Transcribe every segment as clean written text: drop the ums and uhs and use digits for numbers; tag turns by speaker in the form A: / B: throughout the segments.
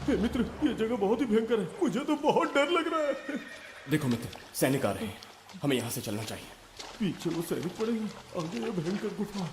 A: मित्र।
B: मित्र, ये जगह बहुत ही भयंकर है। मुझे तो बहुत डर लग रहा है।
C: देखो मित्र, सैनिक आ रहे हैं, हमें यहाँ से चलना चाहिए।
B: पीछे वो सैनिक पड़ेंगे, आगे ये भयंकर गुफा।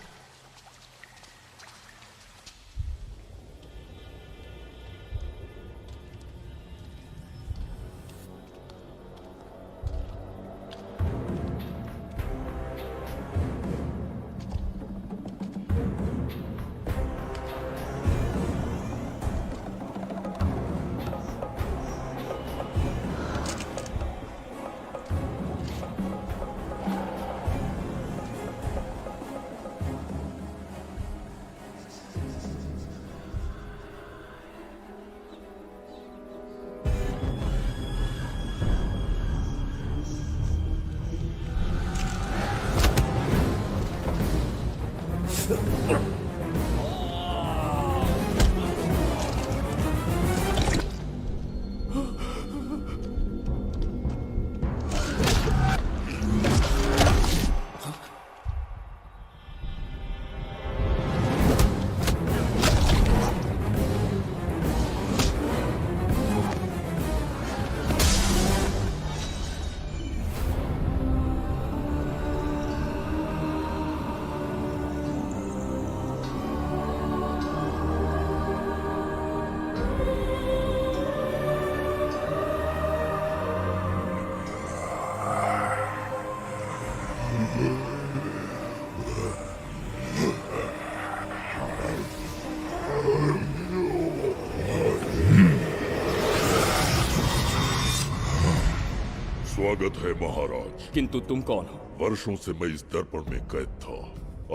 D: स्वागत है महाराज।
C: किंतु तुम कौन हो?
D: वर्षों से मैं इस दर्पण में कैद था।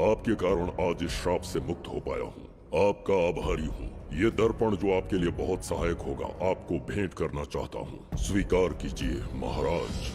D: आपके कारण आज इस श्राप से मुक्त हो पाया हूँ। आपका आभारी हूँ। ये दर्पण जो आपके लिए बहुत सहायक होगा, आपको भेंट करना चाहता हूँ। स्वीकार कीजिए महाराज।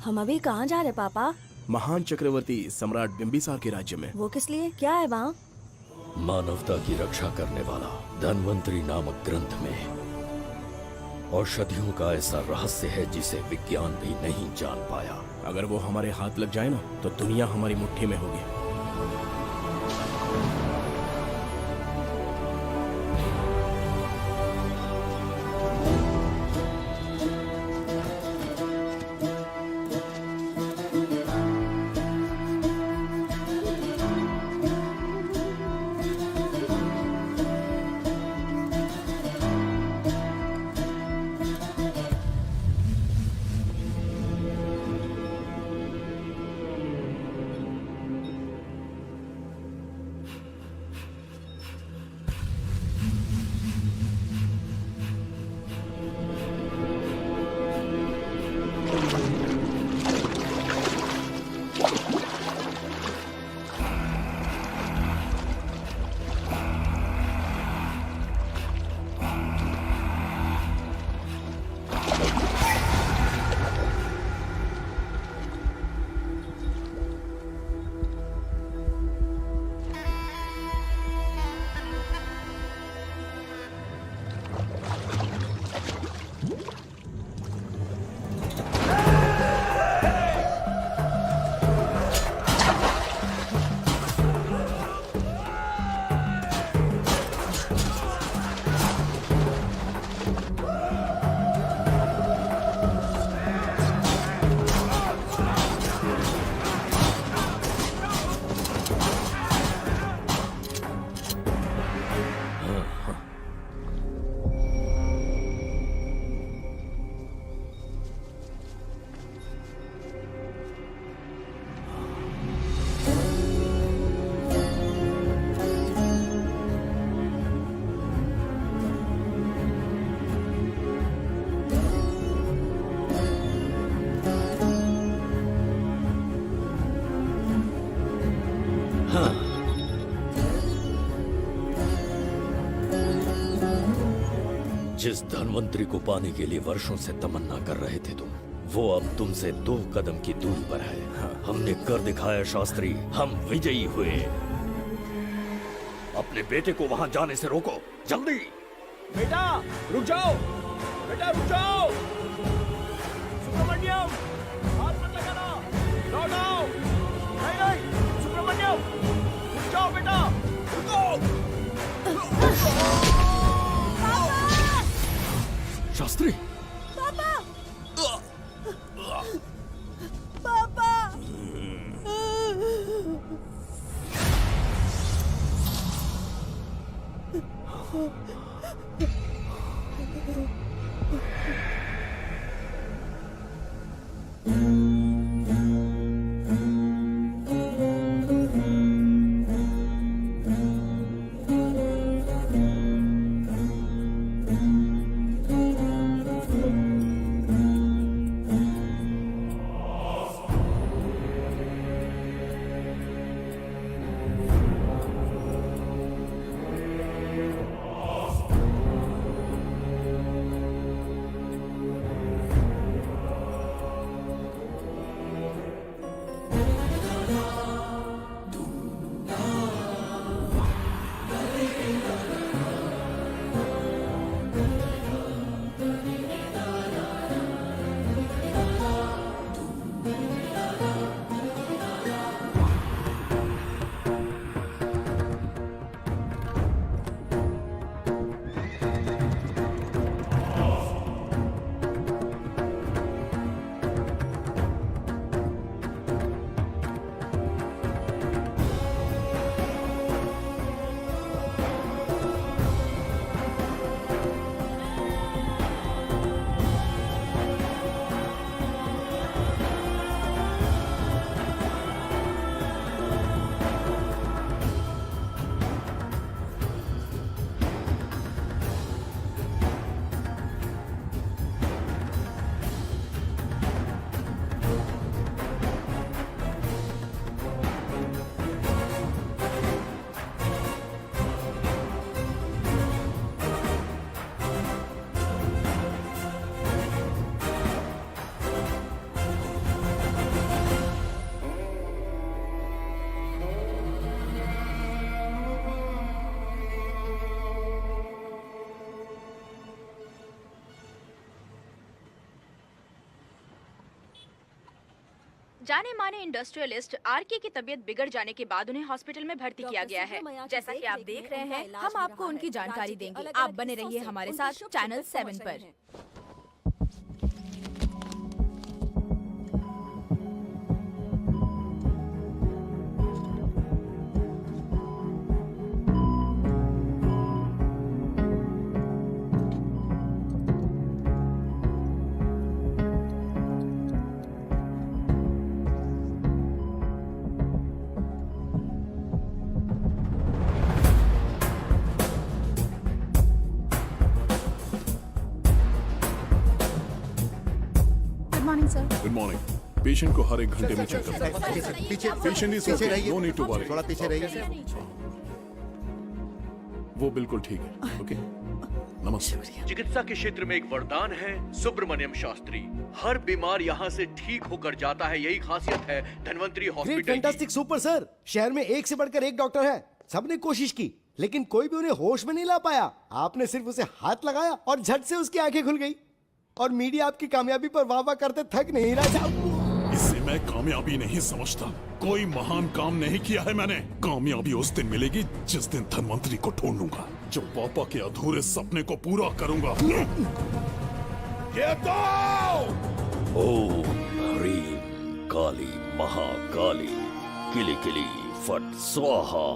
E: हम अभी कहाँ जा रहे पापा?
C: महान चक्रवर्ती सम्राट बिंबिसार के राज्य में।
E: वो किस लिए? क्या है वहाँ?
F: मानवता की रक्षा करने वाला धन्वंतरी नामक ग्रंथ में औषधियों का ऐसा रहस्य है जिसे विज्ञान भी नहीं जान पाया।
C: अगर वो हमारे हाथ लग जाए ना, तो दुनिया हमारी मुट्ठी में होगी।
F: जिस धनवंतरी को पाने के लिए वर्षों से तमन्ना कर रहे थे तुम, वो अब तुमसे 2 कदम की दूरी पर है। हमने कर दिखाया शास्त्री, हम विजयी हुए। अपने बेटे को वहां जाने से रोको, जल्दी।
C: बेटा रुक जाओ, बेटा रुक जाओ। सुब्रमण्यम, हाथ मत लगाना, लौट आओ। नहीं नहीं, सुब्रमण्यम, रुक जाओ बेटा, रुको।
F: शास्त्री,
E: पापा पापा
A: जाने माने इंडस्ट्रियलिस्ट आरके की तबीयत बिगड़ जाने के बाद उन्हें हॉस्पिटल में भर्ती किया गया है।
G: जैसा कि आप देख रहे हैं, हम आपको उनकी जानकारी देंगे। आप बने रहिए हमारे साथ चैनल 7 पर।
B: Good morning. पेशेंट को हर 1 घंटे में चेक करना है।
H: पीछे
B: पेशेंट इज
H: पीछे
B: ओके,
H: रहिए,
B: नो नीड टू वरी।
H: थोड़ा पीछे रहिए।
B: वो बिल्कुल ठीक है। ओके, नमस्ते।
I: चिकित्सा के क्षेत्र में एक वरदान है सुब्रमण्यम शास्त्री। हर बीमार यहाँ से ठीक होकर जाता है, यही खासियत है धनवंतरी
J: ग्रेट,
I: हॉस्पिटल की।
J: Fantastic, super sir. शहर में एक से बढ़कर एक डॉक्टर है। सबने कोशिश की लेकिन कोई भी उन्हें होश में नहीं ला पाया। आपने सिर्फ उसे हाथ लगाया और झट से उसकी आंखें खुल गई। और मीडिया आपकी कामयाबी पर वाह वाह करते थक नहीं रहा।
D: इसे मैं कामयाबी नहीं समझता। कोई महान काम नहीं किया है मैंने। कामयाबी उस दिन मिलेगी जिस दिन धनवंतरी को ढूंढूंगा, जो पापा के अधूरे सपने को पूरा करूंगा। ये तो
F: ओम ह्रीं काली महाकाली किली किली फट स्वाहा।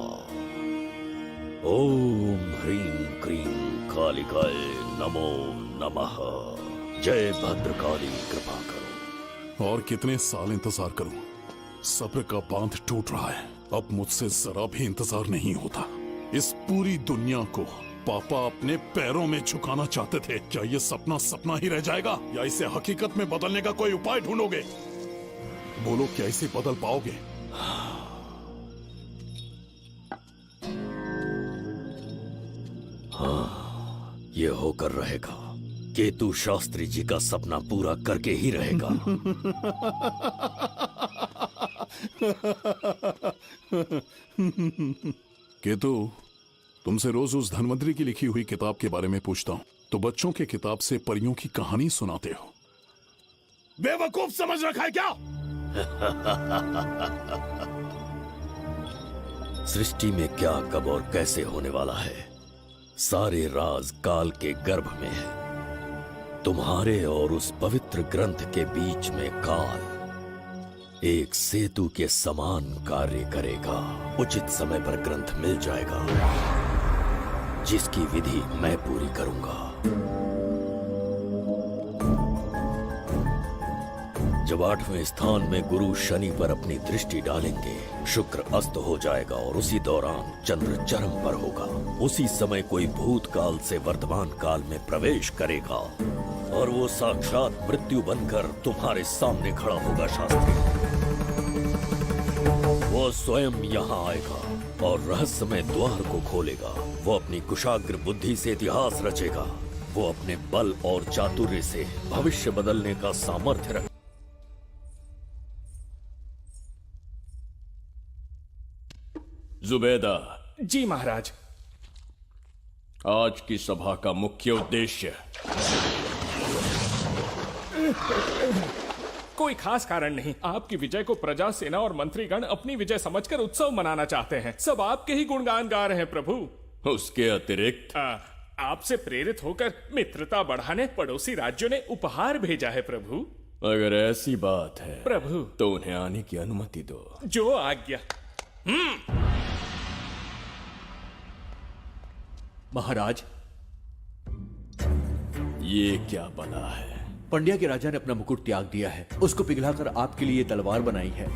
F: ओम ह्रीं क्रीं कालिकाय नमो नमः। जय भद्रकाली, कृपा करो।
D: और कितने साल इंतजार करूं? सब्र का बांध टूट रहा है। अब मुझसे जरा भी इंतजार नहीं होता। इस पूरी दुनिया को पापा अपने पैरों में झुकाना चाहते थे। क्या ये सपना सपना ही रह जाएगा या इसे हकीकत में बदलने का कोई उपाय ढूंढोगे? बोलो, क्या इसे बदल पाओगे?
F: हाँ, ये होकर रहेगा। केतु शास्त्री जी का सपना पूरा करके ही रहेगा।
H: केतु, तुमसे रोज उस धनवंतरी की लिखी हुई किताब के बारे में पूछता हूँ तो बच्चों के किताब से परियों की कहानी सुनाते हो। बेवकूफ समझ रखा है क्या?
F: सृष्टि में क्या, कब और कैसे होने वाला है, सारे राज काल के गर्भ में है। तुम्हारे और उस पवित्र ग्रंथ के बीच में काल एक सेतु के समान कार्य करेगा। उचित समय पर ग्रंथ मिल जाएगा, जिसकी विधि मैं पूरी करूंगा। जब 8वें स्थान में गुरु शनि पर अपनी दृष्टि डालेंगे, शुक्र अस्त हो जाएगा और उसी दौरान चंद्र चरम पर होगा। उसी समय कोई भूतकाल से वर्तमान काल में प्रवेश करेगा और वो साक्षात मृत्यु बनकर तुम्हारे सामने खड़ा होगा। शास्त्री, वो स्वयं यहाँ आएगा और रहस्यमय द्वार को खोलेगा। वो अपनी कुशाग्र बुद्धि से इतिहास रचेगा। वो अपने बल और चातुर्य से भविष्य बदलने का सामर्थ्य रख।
I: जुबेदा।
B: जी महाराज।
I: आज की सभा का मुख्य उद्देश्य
B: कोई खास कारण नहीं। आपकी विजय को प्रजा, सेना और मंत्रीगण अपनी विजय समझकर उत्सव मनाना चाहते हैं। सब आपके ही गुणगान गा रहे हैं प्रभु।
I: उसके अतिरिक्त
B: आपसे प्रेरित होकर मित्रता बढ़ाने पड़ोसी राज्यों ने उपहार भेजा है प्रभु।
I: अगर ऐसी बात है
B: प्रभु,
I: तो उन्हें आने की अनुमति दो।
B: जो आज्ञा।
I: महाराज, ये क्या बला है?
C: पंड्या के राजा ने अपना मुकुट त्याग दिया है। उसको पिघलाकर आपके लिए तलवार बनाई है।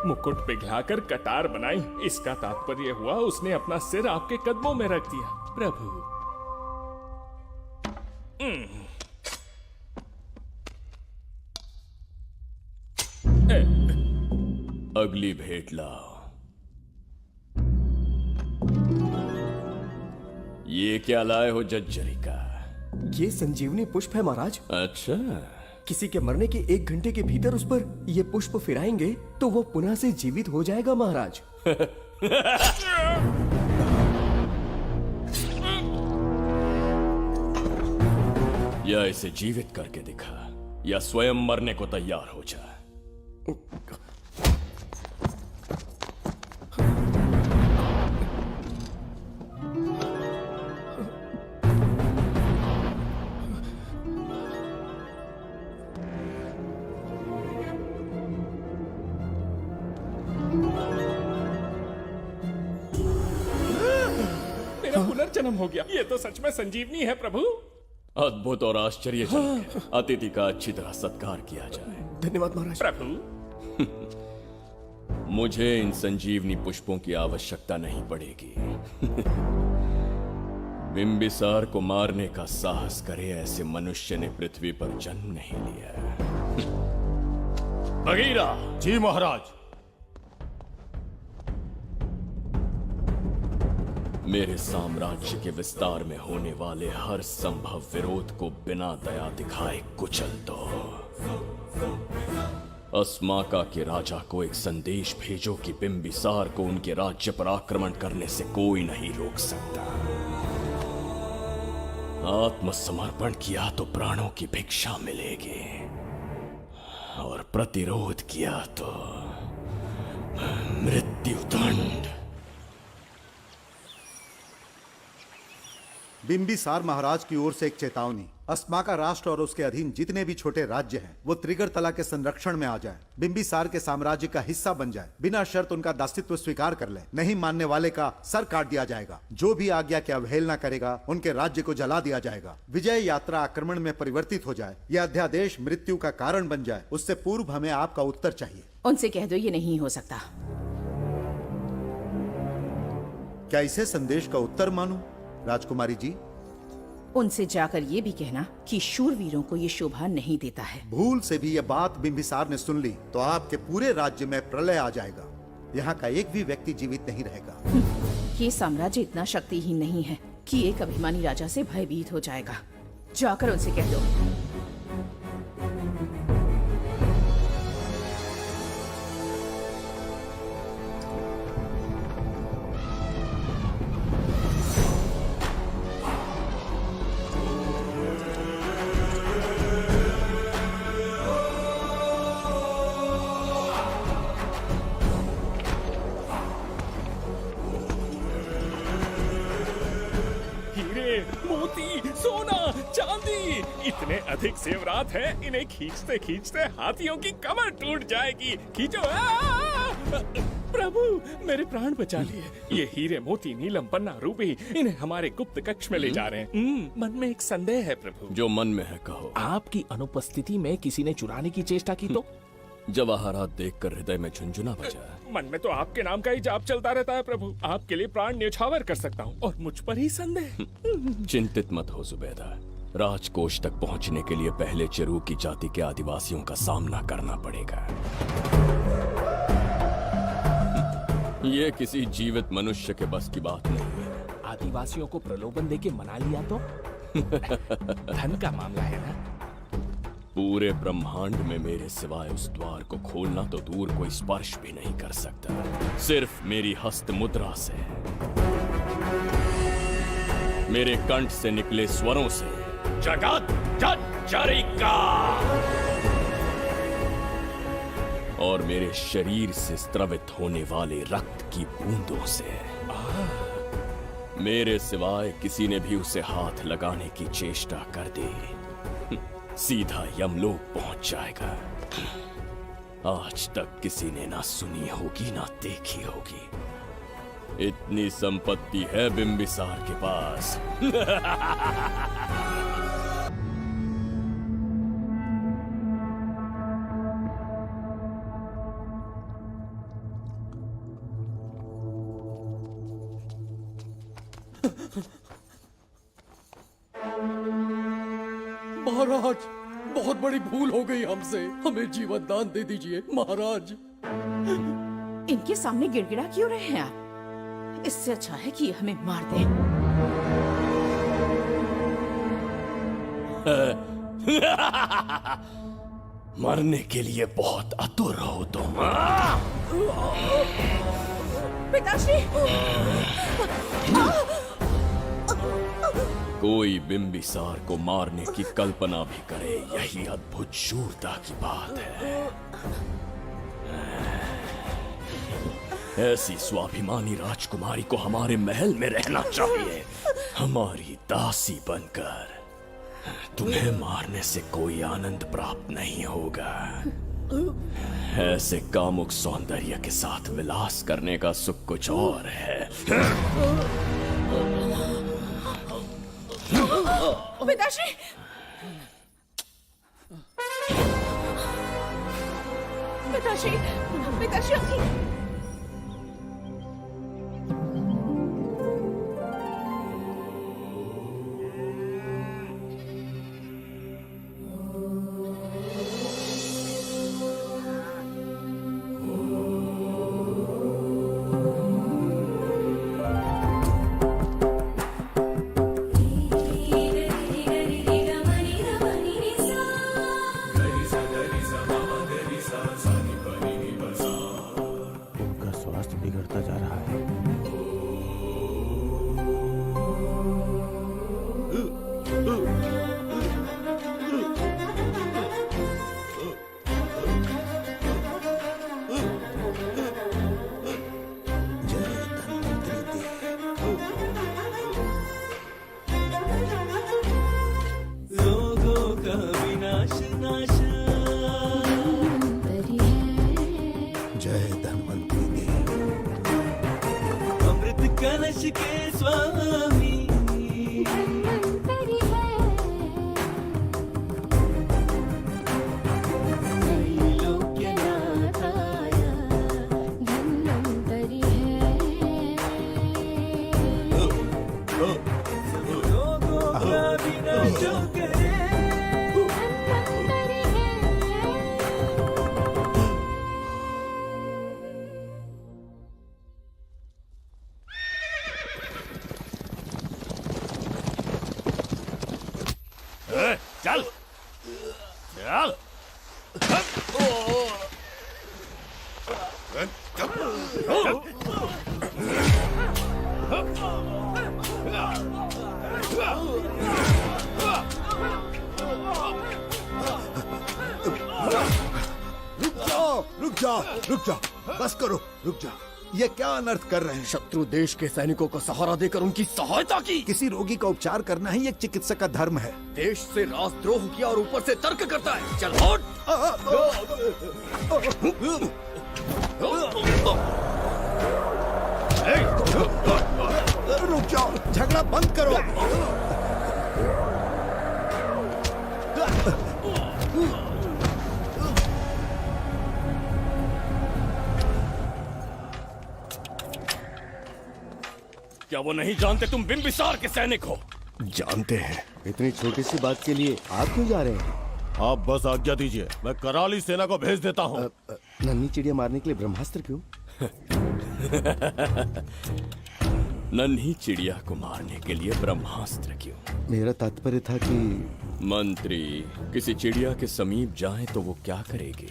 B: मुकुट पिघलाकर कटार बनाई, इसका तात्पर्य हुआ उसने अपना सिर आपके कदमों में रख दिया प्रभु।
I: अगली भेंट लाओ। ये क्या लाए हो जज्जरी का?
J: ये संजीवनी पुष्प है महाराज।
I: अच्छा,
J: किसी के मरने के 1 घंटे के भीतर उस पर ये पुष्प फिराएंगे तो वो पुनः से जीवित हो जाएगा महाराज।
I: या इसे जीवित करके दिखा, या स्वयं मरने को तैयार हो जा।
B: मेरा पुनर्जन्म हो गया। ये तो सच में संजीवनी है प्रभु।
I: अद्भुत और आश्चर्यजनक है। अतिथि का अच्छी तरह सत्कार किया जाए।
J: धन्यवाद महाराज।
B: प्रभु,
I: मुझे इन संजीवनी पुष्पों की आवश्यकता नहीं पड़ेगी। बिंबिसार को मारने का साहस करे ऐसे मनुष्य ने पृथ्वी पर जन्म नहीं लिया। बगीरा।
C: जी महाराज।
I: मेरे साम्राज्य के विस्तार में होने वाले हर संभव विरोध को बिना दया दिखाए कुचल दो। अस्माका के राजा को एक संदेश भेजो कि बिंबिसार को उनके राज्य पर आक्रमण करने से कोई नहीं रोक सकता। आत्मसमर्पण किया तो प्राणों की भिक्षा मिलेगी, और प्रतिरोध किया तो मृत्युदंड।
K: बिंबिसार महाराज की ओर से एक चेतावनी। अस्माका राष्ट्र और उसके अधीन जितने भी छोटे राज्य हैं, वो त्रिगर्तला के संरक्षण में आ जाएं, बिंबिसार के साम्राज्य का हिस्सा बन जाए, बिना शर्त उनका दासत्व स्वीकार कर ले। नहीं मानने वाले का सर काट दिया जाएगा। जो भी आज्ञा की अवहेलना करेगा, उनके राज्य को जला दिया जाएगा। विजय यात्रा आक्रमण में परिवर्तित हो जाए, यह अध्यादेश मृत्यु का कारण बन जाए, उससे पूर्व हमें आपका उत्तर चाहिए।
E: उनसे कह दो ये नहीं हो सकता।
K: क्या इसे संदेश का उत्तर मानूं? राजकुमारी जी,
E: उनसे जाकर ये भी कहना कि शूरवीरों को ये शोभा नहीं देता है।
K: भूल से भी यह बात बिंबिसार ने सुन ली तो आपके पूरे राज्य में प्रलय आ जाएगा। यहाँ का एक भी व्यक्ति जीवित नहीं रहेगा।
E: ये साम्राज्य इतना शक्तिहीन नहीं है कि एक अभिमानी राजा से भयभीत हो जाएगा। जाकर उनसे कह दो।
B: हीरे, मोती, सोना, चांदी, इतने अधिक जेवरात हैं, इन्हें खींचते खींचते हाथियों की कमर टूट जाएगी। खींचो। प्रभु, मेरे प्राण बचा लिए। ये हीरे, मोती, नीलम, पन्ना, रूबी, इन्हें हमारे गुप्त कक्ष में ले जा रहे हैं। मन में एक संदेह है प्रभु।
F: जो मन में है कहो।
L: आपकी अनुपस्थिति में किसी ने चुराने की चेष्टा की तो?
F: जवाहरात देखकर हृदय में झुंझुना बजा।
B: मन में तो आपके नाम का ही जाप चलता रहता है प्रभु। आपके लिए प्राण न्यौछावर कर सकता हूँ और मुझ पर ही संदेह।
F: चिंतित मत हो जुबैदा। राजकोष तक पहुंचने के लिए पहले चिरूकी जाति के आदिवासियों का सामना करना पड़ेगा। ये किसी जीवित मनुष्य के बस की बात नहीं है।
L: आदिवासियों को प्रलोभन देके मना लिया तो? धन का मामला है ना।
F: पूरे ब्रह्मांड में मेरे सिवाय उस द्वार को खोलना तो दूर कोई स्पर्श भी नहीं कर सकता। सिर्फ मेरी हस्त मुद्रा से, मेरे कंठ से निकले स्वरों से जगत जर्जरिका और मेरे शरीर से स्रवित होने वाले रक्त की बूंदों से। मेरे सिवाय किसी ने भी उसे हाथ लगाने की चेष्टा कर दी, सीधा यमलोक पहुंच जाएगा। आज तक किसी ने ना सुनी होगी ना देखी होगी। इतनी संपत्ति है बिंबिसार के पास।
M: महाराज, बहुत बड़ी भूल हो गई हमसे। हमें जीवन दान दे दीजिए महाराज।
E: इनके सामने गिड़गिड़ा क्यों रहे हैं आप? इससे अच्छा है कि हमें मार दें।
F: मरने के लिए बहुत आतुर हो तुम।
E: पिताश्री!
F: कोई बिंबिसार को मारने की कल्पना भी करे, यही अद्भुत शूरता की बात है। ऐसी स्वाभिमानी राजकुमारी को हमारे महल में रहना चाहिए, हमारी दासी बनकर। तुम्हें मारने से कोई आनंद प्राप्त नहीं होगा। ऐसे कामुक सौंदर्य के साथ विलास करने का सुख कुछ और है।
E: पिताश्री! पिताश्री! पिताश्री!
C: कलश के स्वामी
K: रुक जाओ, बस करो, रुक जाओ। ये क्या अनर्थ कर रहे हैं?
C: शत्रु देश के सैनिकों को सहारा देकर उनकी सहायता की।
K: किसी रोगी का उपचार करना ही एक चिकित्सक का धर्म है।
C: देश से राजद्रोह किया और ऊपर से तर्क करता है। चल हट।
K: रुक जाओ, झगड़ा बंद करो।
L: क्या वो नहीं जानते तुम बिंबिसार के सैनिक हो?
C: जानते हैं।
J: इतनी छोटी सी बात के लिए आप क्यों जा रहे हैं?
C: आप बस आज्ञा दीजिए, मैं कराली सेना को भेज देता हूँ।
J: नन्ही चिड़िया मारने के लिए ब्रह्मास्त्र क्यों?
L: नन्ही चिड़िया को मारने के लिए ब्रह्मास्त्र क्यों?
J: मेरा तात्पर्य था कि
L: मंत्री, किसी चिड़िया के समीप जाए तो वो क्या करेगी?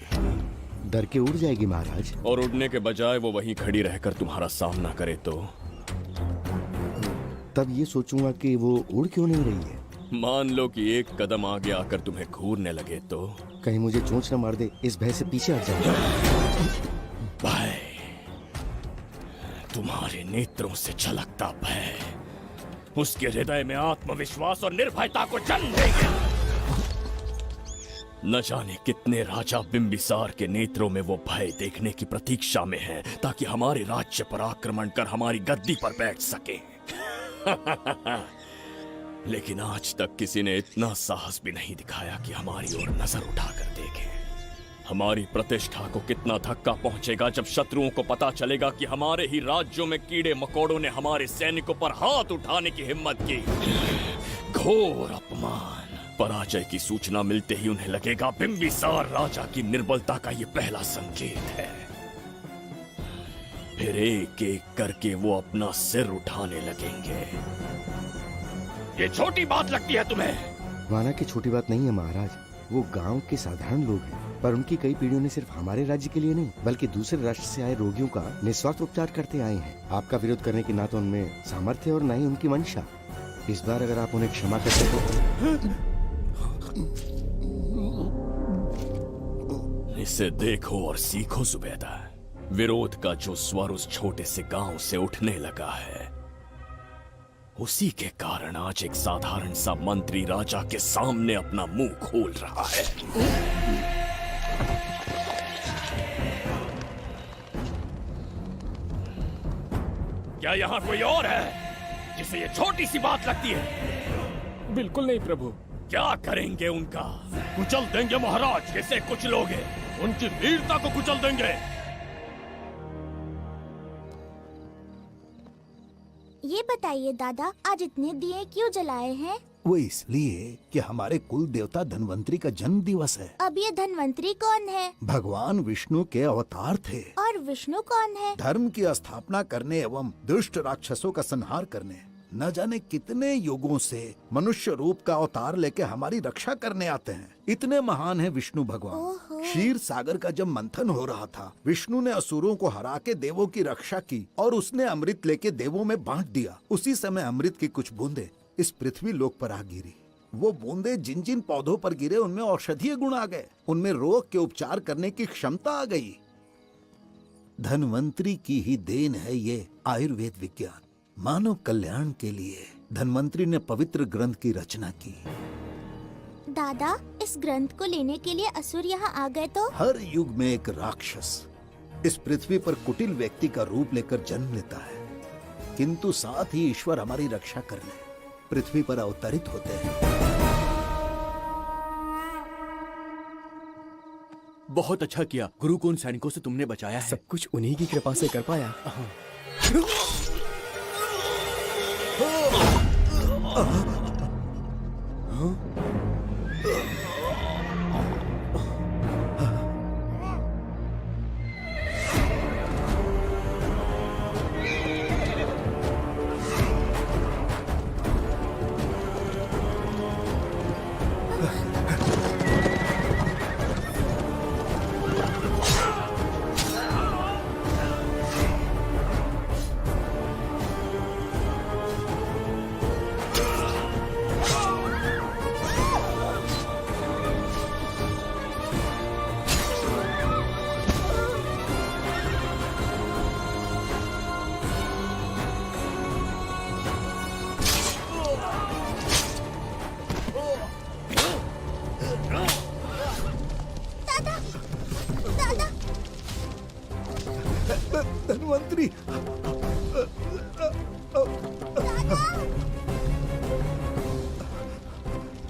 J: डर के उड़ जाएगी महाराज।
L: और उड़ने के बजाय वो वहीं खड़ी रहकर तुम्हारा सामना करे तो?
J: तब ये सोचूंगा कि वो उड़ क्यों नहीं रही है।
L: मान लो कि एक कदम आगे आकर तुम्हें घूरने लगे तो?
J: कहीं मुझे चोंच न मार दे, इस भय से पीछे हट जाऊंगा।
L: भय, तुम्हारे नेत्रों से झलकता भय उसके हृदय में आत्मविश्वास और निर्भयता को जन्म देगा। न जाने कितने राजा बिंबिसार के नेत्रों में वो भय देखने की प्रतीक्षा में है, ताकि हमारे राज्य पर आक्रमण कर हमारी गद्दी पर बैठ सके। लेकिन आज तक किसी ने इतना साहस भी नहीं दिखाया कि हमारी ओर नजर उठाकर देखे। हमारी प्रतिष्ठा को कितना धक्का पहुंचेगा जब शत्रुओं को पता चलेगा कि हमारे ही राज्यों में कीड़े मकोड़ों ने हमारे सैनिकों पर हाथ उठाने की हिम्मत की। घोर अपमान। पराजय की सूचना मिलते ही उन्हें लगेगा बिंबिसार राजा की निर्बलता का ये पहला संकेत है। फिर एक एक करके वो अपना सिर उठाने लगेंगे। ये छोटी बात लगती है तुम्हें?
J: माना कि छोटी बात नहीं है महाराज। वो गांव के साधारण लोग हैं, पर उनकी कई पीढ़ियों ने सिर्फ हमारे राज्य के लिए नहीं बल्कि दूसरे राष्ट्र से आए रोगियों का निस्वार्थ उपचार करते आए हैं। आपका विरोध करने की ना तो उनमें सामर्थ्य और ना ही उनकी मंशा। इस बार अगर आप उन्हें क्षमा करते तो।
L: इसे देखो और सीखो सुबेदा। विरोध का जो स्वर उस छोटे से गांव से उठने लगा है, उसी के कारण आज एक साधारण सा मंत्री राजा के सामने अपना मुंह खोल रहा है। क्या यहाँ कोई और है जिसे ये छोटी सी बात लगती है?
B: बिल्कुल नहीं प्रभु।
L: क्या करेंगे उनका? कुचल देंगे महाराज। जैसे कुछ लोग हैं, उनकी वीरता को कुचल देंगे।
N: ये बताइए दादा, आज इतने दिए क्यों जलाए हैं?
K: वो इसलिए कि हमारे कुल देवता धन्वंतरी का जन्म दिवस है।
N: अब ये धन्वंतरी कौन है?
K: भगवान विष्णु के अवतार थे।
N: और विष्णु कौन है?
K: धर्म की स्थापना करने एवं दुष्ट राक्षसों का संहार करने न जाने कितने युगों से मनुष्य रूप का अवतार लेके हमारी रक्षा करने आते हैं। इतने महान है विष्णु भगवान। क्षीर सागर का जब मंथन हो रहा था, विष्णु ने असुरों को हरा के देवों की रक्षा की और उसने अमृत लेके देवों में बांट दिया। उसी समय अमृत की कुछ बूंदे इस पृथ्वी लोक पर आ गिरी। वो बूंदे जिन जिन पौधों पर गिरे उनमें औषधीय गुण आ गए, उनमें रोग के उपचार करने की क्षमता आ गई। धन्वंतरी की ही देन है ये आयुर्वेद विज्ञान। मानव कल्याण के लिए धन्वंतरी ने पवित्र ग्रंथ की रचना की।
N: दादा, इस ग्रंथ को लेने के लिए असुर यहाँ आ गए तो?
K: हर युग में एक राक्षस इस पृथ्वी पर कुटिल व्यक्ति का रूप लेकर जन्म लेता है, किंतु साथ ही ईश्वर हमारी रक्षा करने पृथ्वी पर अवतरित होते हैं।
C: बहुत अच्छा किया गुरु को उन सैनिकों से तुमने बचाया है। सब कुछ उन्हीं की कृपा से कर पाया।
K: धन्वंतरी।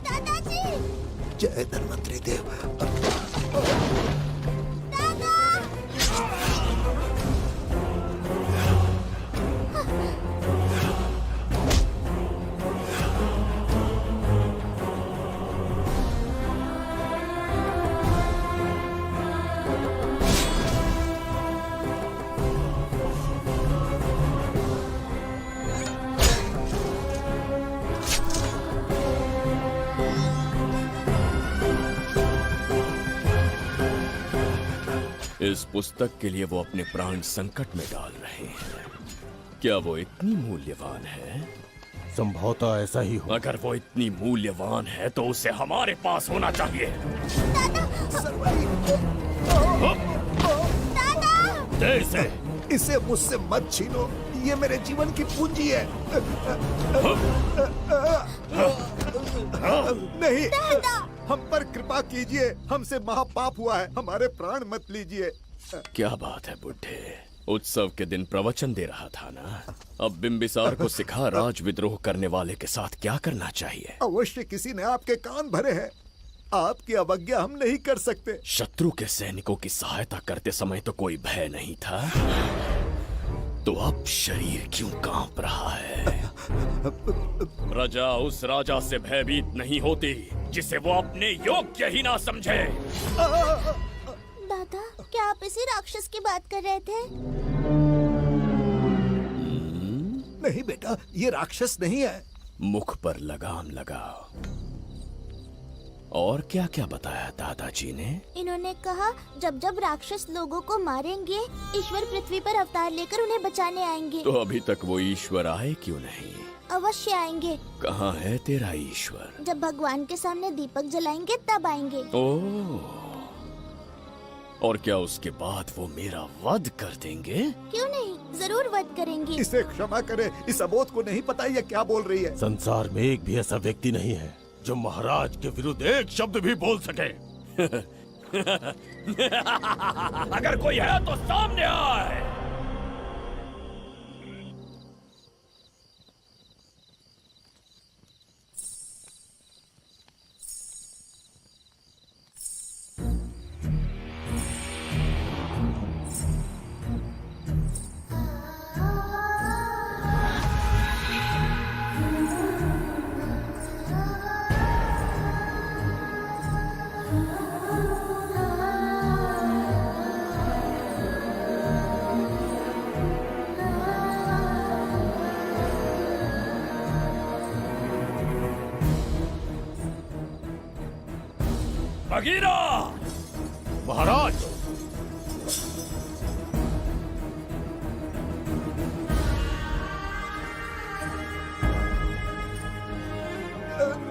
N: दादाजी।
K: जय धन्वंतरी देव।
L: इस पुस्तक के लिए वो अपने प्राण संकट में डाल रहे हैं। क्या वो इतनी मूल्यवान है?
C: संभवतः ऐसा ही हो।
L: अगर वो इतनी मूल्यवान है तो उसे हमारे पास होना चाहिए। दे इसे।
K: इसे मुझसे मत छीनो, ये मेरे जीवन की पूंजी है। नहीं, हम पर कृपा कीजिए, हमसे महापाप हुआ है, हमारे प्राण मत लीजिए।
L: क्या बात है बुड्ढे, उत्सव के दिन प्रवचन दे रहा था ना। अब बिंबिसार को सिखा राज विद्रोह करने वाले के साथ क्या करना चाहिए।
K: अवश्य किसी ने आपके कान भरे हैं, आपकी अवज्ञा हम नहीं कर सकते।
L: शत्रु के सैनिकों की सहायता करते समय तो कोई भय नहीं था, तो अब शरीर क्यों कांप रहा है? प्रजा उस राजा से भयभीत नहीं होती जिसे वो अपने योग्य ही ना समझे।
N: दादा, क्या आप इसी राक्षस की बात कर रहे थे?
K: नहीं बेटा, ये राक्षस नहीं है।
L: मुख पर लगाम लगाओ। और क्या क्या बताया दादाजी ने?
N: इन्होंने कहा जब जब राक्षस लोगों को मारेंगे, ईश्वर पृथ्वी पर अवतार लेकर उन्हें बचाने आएंगे।
L: तो अभी तक वो ईश्वर आए क्यों नहीं?
N: अवश्य आएंगे।
L: कहाँ है तेरा ईश्वर?
N: जब भगवान के सामने दीपक जलाएंगे तब आएंगे।
L: ओह, और क्या उसके बाद वो मेरा वध कर देंगे?
N: क्यों नहीं, जरूर वध करेंगे।
K: इसे क्षमा करे, इस अबोध को नहीं पता ये क्या बोल रही है।
C: संसार में एक भी ऐसा व्यक्ति नहीं है जो महाराज के विरुद्ध एक शब्द भी बोल सके।
L: अगर कोई है तो सामने आए। बगीरा!
C: महाराज!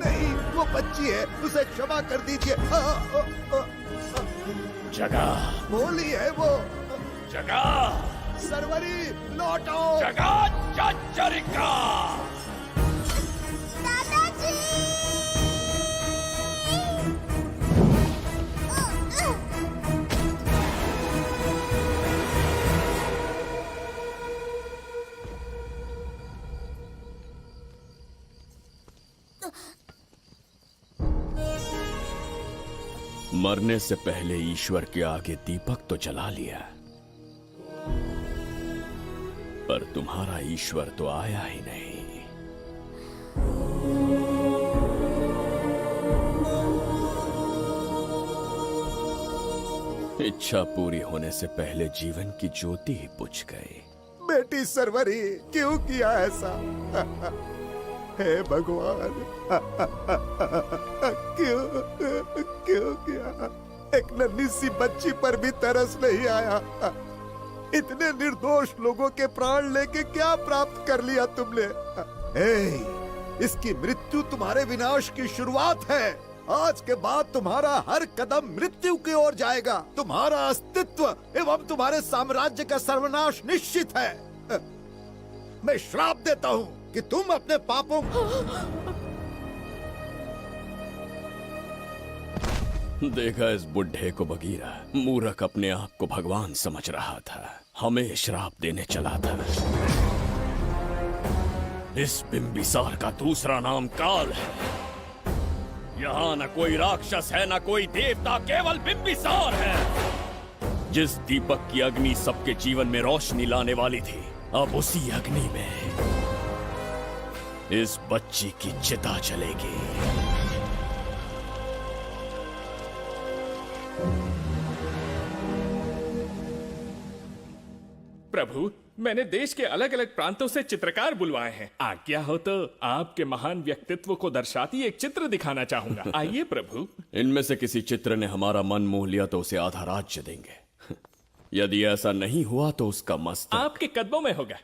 K: नहीं, वो बच्ची है, उसे क्षमा कर दीजिए।
L: जगह
K: बोली है वो।
L: जगह
K: सरवरी लौटो।
L: जगह चचरिका। मरने से पहले ईश्वर के आगे दीपक तो जला लिया, पर तुम्हारा ईश्वर तो आया ही नहीं। इच्छा पूरी होने से पहले जीवन की ज्योति ही बुझ गई।
K: बेटी सरवरी, क्यों किया ऐसा? हे भगवान, क्यों किया? एक नन्ही सी बच्ची पर भी तरस नहीं आया। इतने निर्दोष लोगों के प्राण लेके क्या प्राप्त कर लिया तुमने? इसकी मृत्यु तुम्हारे विनाश की शुरुआत है। आज के बाद तुम्हारा हर कदम मृत्यु की ओर जाएगा। तुम्हारा अस्तित्व एवं तुम्हारे साम्राज्य का सर्वनाश निश्चित है। मैं श्राप देता हूँ कि तुम अपने पापों
L: देखा इस बुढ़े को बगीरा, मूर्ख अपने आप को भगवान समझ रहा था। हमें श्राप देने चला था। इस बिंबिसार का दूसरा नाम काल है। यहाँ न कोई राक्षस है, न कोई देवता, केवल बिंबिसार है। जिस दीपक की अग्नि सबके जीवन में रोशनी लाने वाली थी, अब उसी अग्नि में इस बच्ची की चिता जलेगी।
B: प्रभु, मैंने देश के अलग अलग प्रांतों से चित्रकार बुलवाए हैं। आज्ञा हो तो आपके महान व्यक्तित्व को दर्शाती एक चित्र दिखाना चाहूंगा। आइए प्रभु।
L: इनमें से किसी चित्र ने हमारा मन मोह लिया तो उसे आधा राज्य देंगे। यदि ऐसा नहीं हुआ तो उसका मस्तक
B: आपके कदमों में होगा।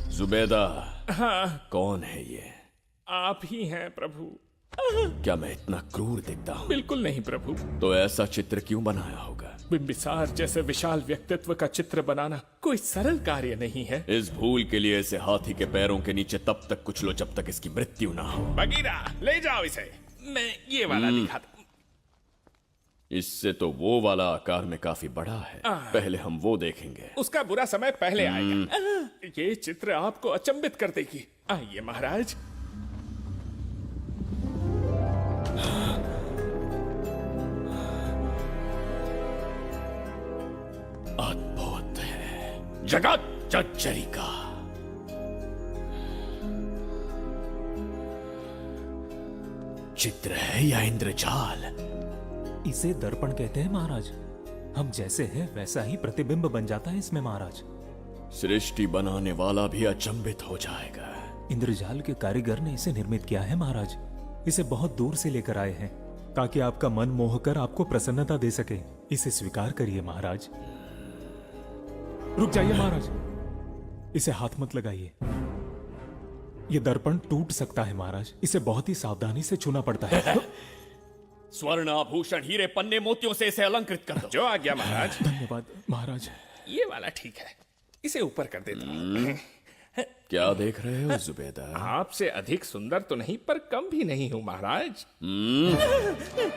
L: जुबैदा।
B: हाँ।
L: कौन है ये?
B: आप ही हैं प्रभु।
L: क्या मैं इतना क्रूर दिखता हूँ?
B: बिल्कुल नहीं प्रभु।
L: तो ऐसा चित्र क्यों बनाया होगा?
B: बिंबिसार जैसे विशाल व्यक्तित्व का चित्र बनाना कोई सरल कार्य नहीं है।
L: इस भूल के लिए इसे हाथी के पैरों के नीचे तब तक कुचलो जब तक इसकी मृत्यु ना हो।
B: बगीरा, ले जाओ इसे। मैं ये वाला दिखाता।
L: इससे तो वो वाला आकार में काफी बड़ा है। पहले हम वो देखेंगे।
B: उसका बुरा समय पहले आएगा। ये चित्र आपको अचंभित कर देगी। आइए महाराज।
L: अद्भुत है। जगत जज्जरी का चित्र है या इंद्रजाल?
O: इसे दर्पण कहते हैं महाराज। हम जैसे हैं वैसा ही प्रतिबिंब बन जाता है इसमें महाराज।
L: सृष्टि बनाने वाला भी अचंभित हो जाएगा।
O: इंद्रजाल के कारीगर ने इसे निर्मित किया है महाराज। इसे बहुत दूर से लेकर आए हैं ताकि आपका मन मोह कर आपको प्रसन्नता दे सके। इसे स्वीकार करिए महाराज। रुक जाइए महाराज, इसे हाथ मत लगाइए। ये दर्पण टूट सकता है महाराज। इसे बहुत ही सावधानी से छूना पड़ता है।
L: स्वर्ण आभूषण हीरे पन्ने मोतियों से इसे अलंकृत कर दो।
B: जो आ गया महाराज।
O: धन्यवाद महाराज।
B: ये वाला ठीक है, इसे ऊपर कर देता हूं।
L: क्या देख रहे हो जुबैदा?
B: आपसे अधिक सुंदर तो नहीं पर कम भी नहीं हूं महाराज।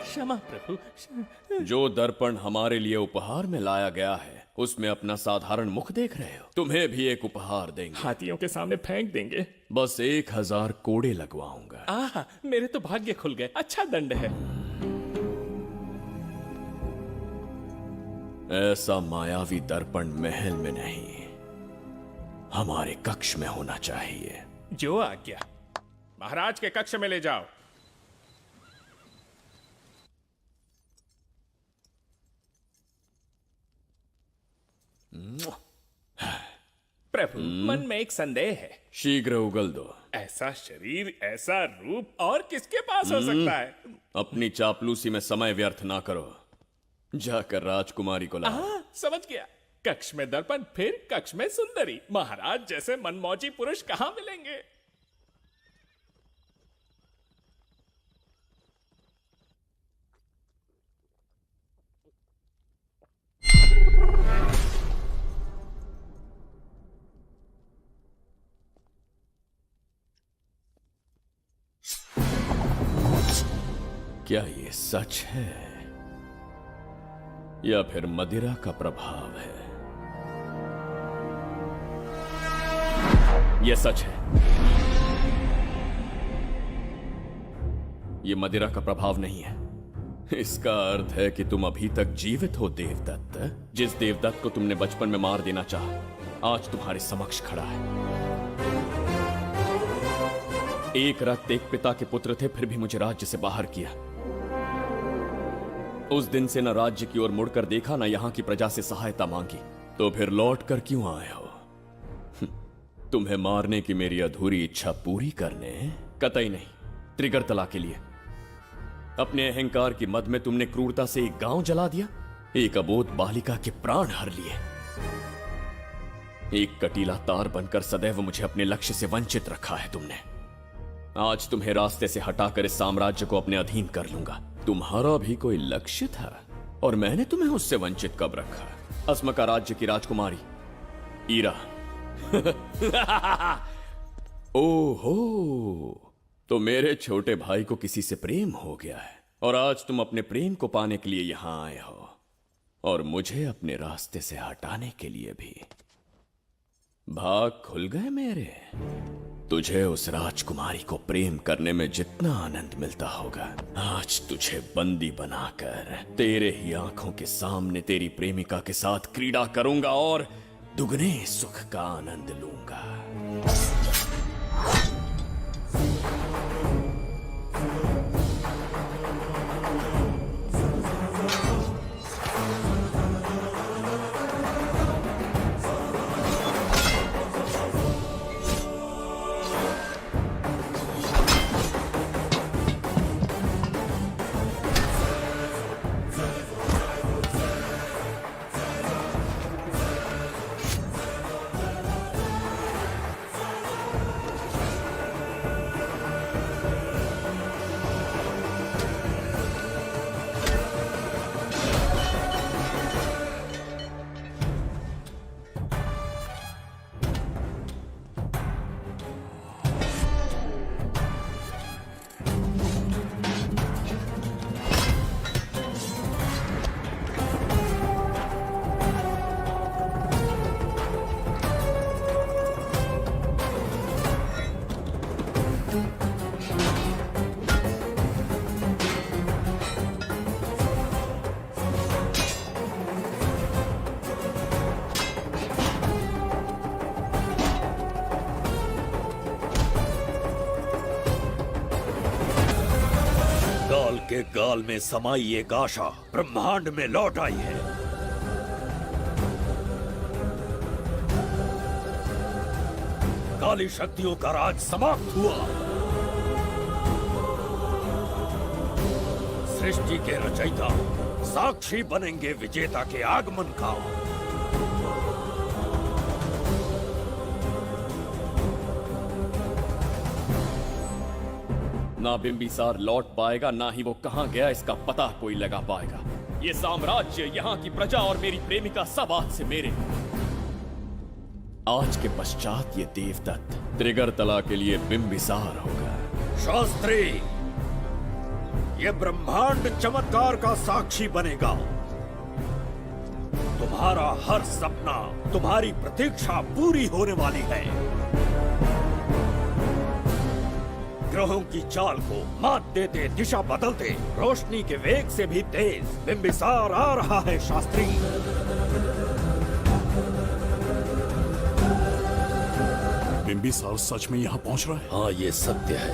B: क्षमा प्रभु।
L: जो दर्पण हमारे लिए उपहार में लाया गया है उसमें अपना साधारण मुख देख रहे हो? तुम्हें भी एक उपहार देंगे।
B: हाथियों के सामने फेंक देंगे।
L: बस 1000 कोड़े लगवाऊंगा।
B: मेरे तो भाग्य खुल गए। अच्छा दंड है।
L: ऐसा मायावी दर्पण महल में नहीं, हमारे कक्ष में होना चाहिए।
B: जो आज्ञा। महाराज के कक्ष में ले जाओ। प्रभु, मन में एक संदेह है।
L: शीघ्र उगल दो।
B: ऐसा शरीर, ऐसा रूप और किसके पास हो सकता है?
L: अपनी चापलूसी में समय व्यर्थ ना करो। जाकर राजकुमारी को लाओ।
B: समझ गया। कक्ष में दर्पण, फिर कक्ष में सुंदरी। महाराज जैसे मनमौजी पुरुष कहां मिलेंगे?
L: क्या ये सच है या फिर मदिरा का प्रभाव है? ये सच है। ये मदिरा का प्रभाव नहीं है। इसका अर्थ है कि तुम अभी तक जीवित हो देवदत्त। जिस देवदत्त को तुमने बचपन में मार देना चाहा, आज तुम्हारे समक्ष खड़ा है। एक रक्त एक पिता के पुत्र थे, फिर भी मुझे राज्य से बाहर किया। उस दिन से न राज्य की ओर मुड़कर देखा, न यहां की प्रजा से सहायता मांगी। तो फिर लौट कर क्यों आए हो? तुम्हें मारने की मेरी अधूरी इच्छा पूरी करने? कतई नहीं, त्रिगर्तला के लिए। अपने अहंकार की मद में तुमने क्रूरता से एक गांव जला दिया, एक अबोध बालिका के प्राण हर लिए। एक कटीला तार बनकर सदैव मुझे अपने लक्ष्य से वंचित रखा है तुमने। आज तुम्हें रास्ते से हटाकर इस साम्राज्य को अपने अधीन कर लूंगा। तुम्हारा भी कोई लक्ष्य था और मैंने तुम्हें उससे वंचित कब रखा? अस्मका राज्य की राजकुमारी ईरा। ओहो, तो मेरे छोटे भाई को किसी से प्रेम हो गया है और आज तुम अपने प्रेम को पाने के लिए यहां आए हो और मुझे अपने रास्ते से हटाने के लिए भी। भाग खुल गए मेरे। तुझे उस राजकुमारी को प्रेम करने में जितना आनंद मिलता होगा, आज तुझे बंदी बनाकर तेरे ही आंखों के सामने तेरी प्रेमिका के साथ क्रीड़ा करूंगा और दुगने सुख का आनंद लूंगा।
F: काल के गाल में समाई एक आशा ब्रह्मांड में लौट आई है। काली शक्तियों का राज समाप्त हुआ। सृष्टि के रचयिता साक्षी बनेंगे विजेता के आगमन का।
L: ना बिंबिसार लौट पाएगा, ना ही वो कहां गया इसका पता कोई लगा पाएगा। ये साम्राज्य, यहाँ की प्रजा और मेरी प्रेमिका सब आज से मेरे। आज के पश्चात ये देवदत्त त्रिगर्तला के लिए बिंबिसार होगा।
F: शास्त्री, ये ब्रह्मांड चमत्कार का साक्षी बनेगा। तुम्हारा हर सपना, तुम्हारी प्रतीक्षा पूरी होने वाली है। ग्रहों की चाल को मात देते, दिशा बदलते, रोशनी के वेग से भी तेज बिंबिसार आ रहा है शास्त्री।
H: बिंबिसार सच में यहाँ पहुँच रहा है?
F: हाँ, ये सत्य है।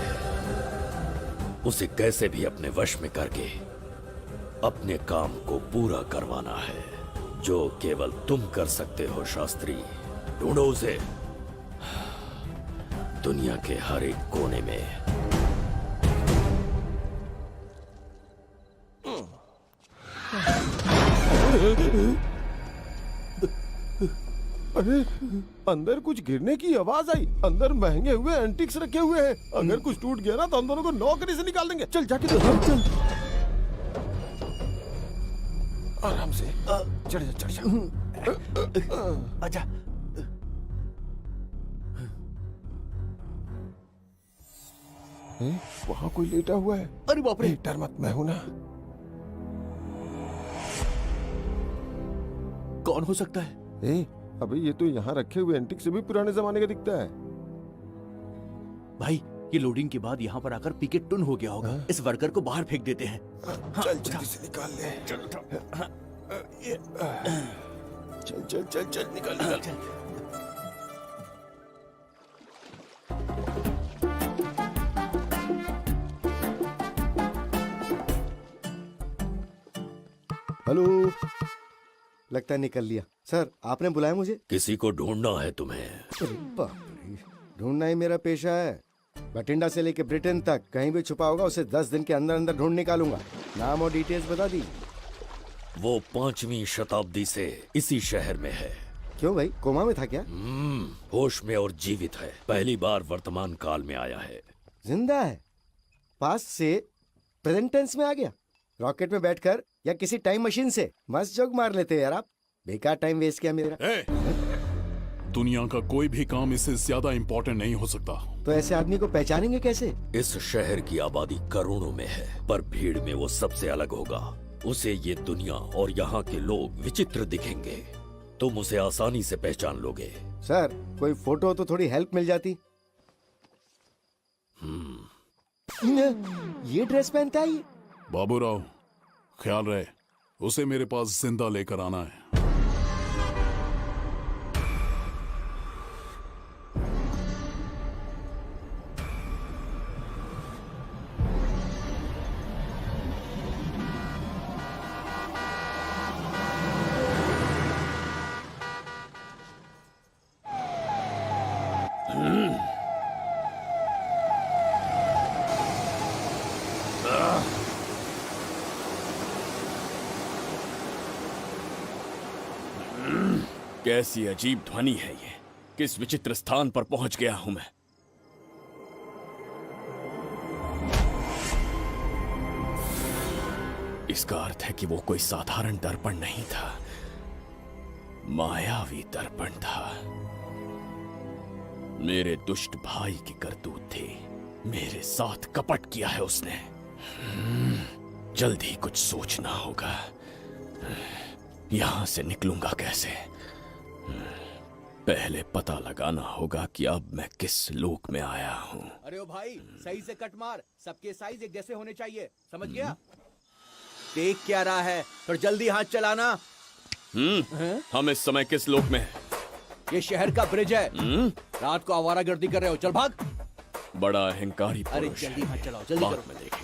F: उसे कैसे भी अपने वश में करके अपने काम को पूरा करवाना है, जो केवल तुम कर सकते हो शास्त्री। ढूंढो उसे दुनिया के हर एक कोने में।
C: अरे, अंदर कुछ गिरने की आवाज आई। अंदर महंगे हुए एंटिक्स रखे हुए हैं। अगर कुछ टूट गया ना तो हम दोनों को नौकरी से निकाल देंगे। चल जाके चल। आराम से चढ़ जा, चढ़ जा। आजा। वहाँ कोई लेटा हुआ है। अरे बाप रे, डर मत, मैं हूं ना। कौन हो सकता है? अबे ये तो यहाँ रखे हुए एंटिक से भी पुराने जमाने का दिखता है।
P: भाई, ये लोडिंग के बाद यहाँ पर आकर पिकेट टुन हो गया होगा। इस वर्कर को बाहर फेंक देते हैं।
C: चल जल्दी से निकाल ले। चल चल चल चल निकाल। हेलो, लगता है निकल लिया। सर, आपने बुलाया मुझे?
F: किसी को ढूंढना है तुम्हें।
J: अरे बाप रे, ढूंढना ही मेरा पेशा है। बठिंडा से लेके ब्रिटेन तक कहीं भी छुपा होगा उसे 10 दिन के अंदर अंदर ढूंढ निकालूंगा। नाम और डिटेल्स बता दी।
F: वो 5वीं शताब्दी से इसी शहर में है।
J: क्यों भाई, कोमा में था क्या?
F: होश में और जीवित है। पहली बार वर्तमान काल में आया है।
J: जिंदा है? पास्ट से प्रेजेंट टेंस में आ गया? रॉकेट में बैठकर या किसी टाइम मशीन से? मस्त जोक मार लेते यार आप। बेकार टाइम वेस्ट किया मेरा।
H: दुनिया का कोई भी काम इससे ज्यादा इम्पोर्टेंट नहीं हो सकता।
J: तो ऐसे आदमी को पहचानेंगे कैसे?
F: इस शहर की आबादी करोड़ों में है, पर भीड़ में वो सबसे अलग होगा। उसे ये दुनिया और यहाँ के लोग विचित्र दिखेंगे। तुम उसे आसानी से पहचान लोगे।
J: सर, कोई फोटो तो थोड़ी हेल्प मिल जाती। ये ड्रेस पहनता है ये?
H: बाबूराव, ख्याल रहे, उसे मेरे पास जिंदा लेकर आना है।
L: कैसी अजीब ध्वनि है ये। किस विचित्र स्थान पर पहुंच गया हूं मैं। इसका अर्थ है कि वो कोई साधारण दर्पण नहीं था, मायावी दर्पण था। मेरे दुष्ट भाई की करतूत थी। मेरे साथ कपट किया है उसने। जल्द ही कुछ सोचना होगा। यहां से निकलूंगा कैसे? पहले पता लगाना होगा कि अब मैं किस लोक में आया हूँ।
P: अरे ओ भाई, सही से कट मार। सबके साइज एक जैसे होने चाहिए, समझ गया? देख क्या रहा है, तो जल्दी हाथ चलाना।
L: हम इस समय किस लोक में हैं?
P: ये शहर का ब्रिज है। रात को आवारागर्दी कर रहे हो, चल भाग।
L: बड़ा अहंकारी
P: अरे
L: पुरुष
P: जल्दी
L: है।
P: हाथ चलाओ, जल्दी
L: बाद
P: करो।
L: में देखेंगे।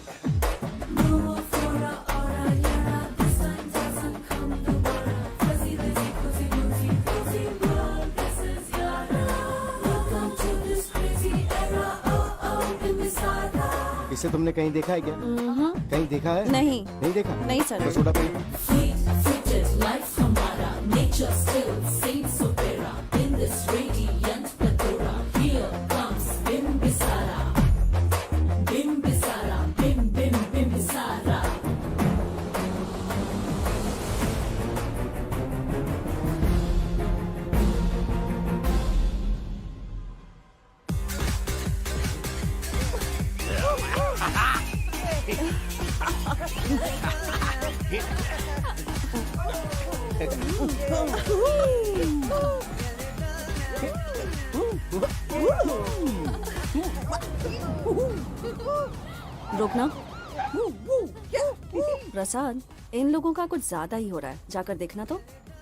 J: इसे तुमने कहीं देखा है क्या? कहीं देखा है?
G: नहीं।
J: नहीं देखा?
G: नहीं सर।
J: तो सोडा पी।
G: रुकना। प्रसाद, इन लोगों का कुछ ज्यादा ही हो रहा है, जाकर देखना तो।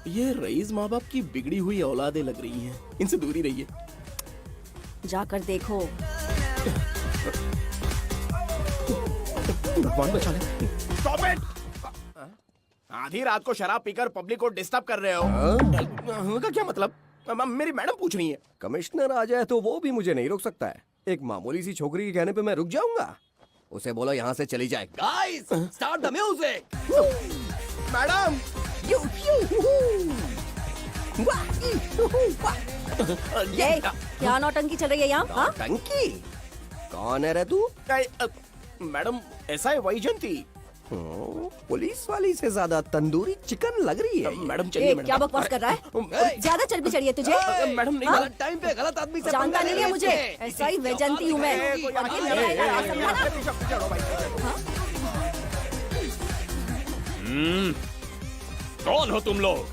Q: ये रईस माँ बाप की बिगड़ी हुई औलादें लग रही हैं। इनसे दूरी रहिए।
G: जाकर देखो।
J: भगवान बचा ले।
Q: Stop it! आधी रात को शराब पीकर पब्लिक को डिस्टर्ब कर रहे हो। का क्या मतलब? मेरी मैडम पूछ रही है।
R: कमिश्नर आ जाए तो वो भी मुझे नहीं रोक सकता है। एक मामूली सी छोकरी के कहने पे मैं रुक जाऊंगा? उसे बोलो यहाँ से चली जाए।
P: Guys, start the music.
Q: Madam,
G: ये क्या नौटंकी चल रही है यहाँ? हाँ?
R: टंकी? कौन है रे तू?
Q: मैडम, ऐसा है वैजयंती।
R: पुलिस वाली से ज्यादा तंदूरी चिकन लग रही है।
Q: मैडम चलिए। मैडम,
G: क्या बकवास कर रहा है? ज्यादा चर्बी चढ़ी है तुझे?
Q: मैडम नहीं,
G: हाँ?
P: टाइम पे गलत आदमी से
G: जानता नहीं है मुझे। ऐसा ही वैजयंती हूँ मैं। और ये लड़ाई का राज समझा ना?
L: कौन हो तुम लोग?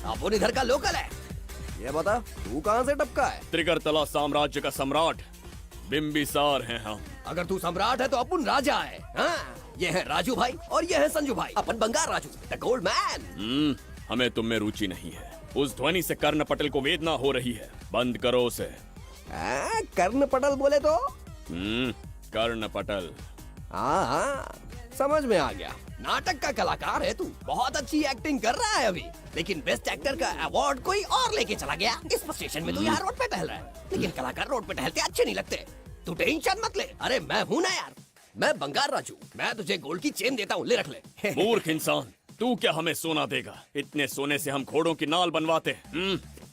R: अपन इधर का लोकल है। ये बता, तू कहाँ से टपका है?
L: त्रिगर्तला साम्राज्य का सम्राट बिंबिसार हैं हम।
R: अगर तू सम्राट है तो अपन राजा है। हाँ? ये है राजू भाई और ये है संजू भाई, अपन बंगार राजू, द गोल्ड मैन।
L: हमें तुम में रुचि नहीं है। उस ध्वनि से कर्ण पटल को वेदना हो रही है। बंद करो उसे।
R: कर्ण पटल बोले तो?
L: कर्ण पटल।
R: हाँ, समझ में आ गया। नाटक का कलाकार है तू, बहुत अच्छी एक्टिंग कर रहा है अभी, लेकिन बेस्ट एक्टर का अवार्ड कोई और लेके चला गया। इस स्टेशन में तू यहाँ रोड पे टहल रहा है, लेकिन कलाकार रोड पे टहलते अच्छे नहीं लगते। तू टेंशन मत ले। अरे मैं हूँ ना यार, मैं बंगार राजू। मैं तुझे गोल्ड की चेन देता हूँ, ले रख ले।
L: मूर्ख इंसान, तू क्या हमें सोना देगा? इतने सोने से हम घोड़ों की नाल बनवाते।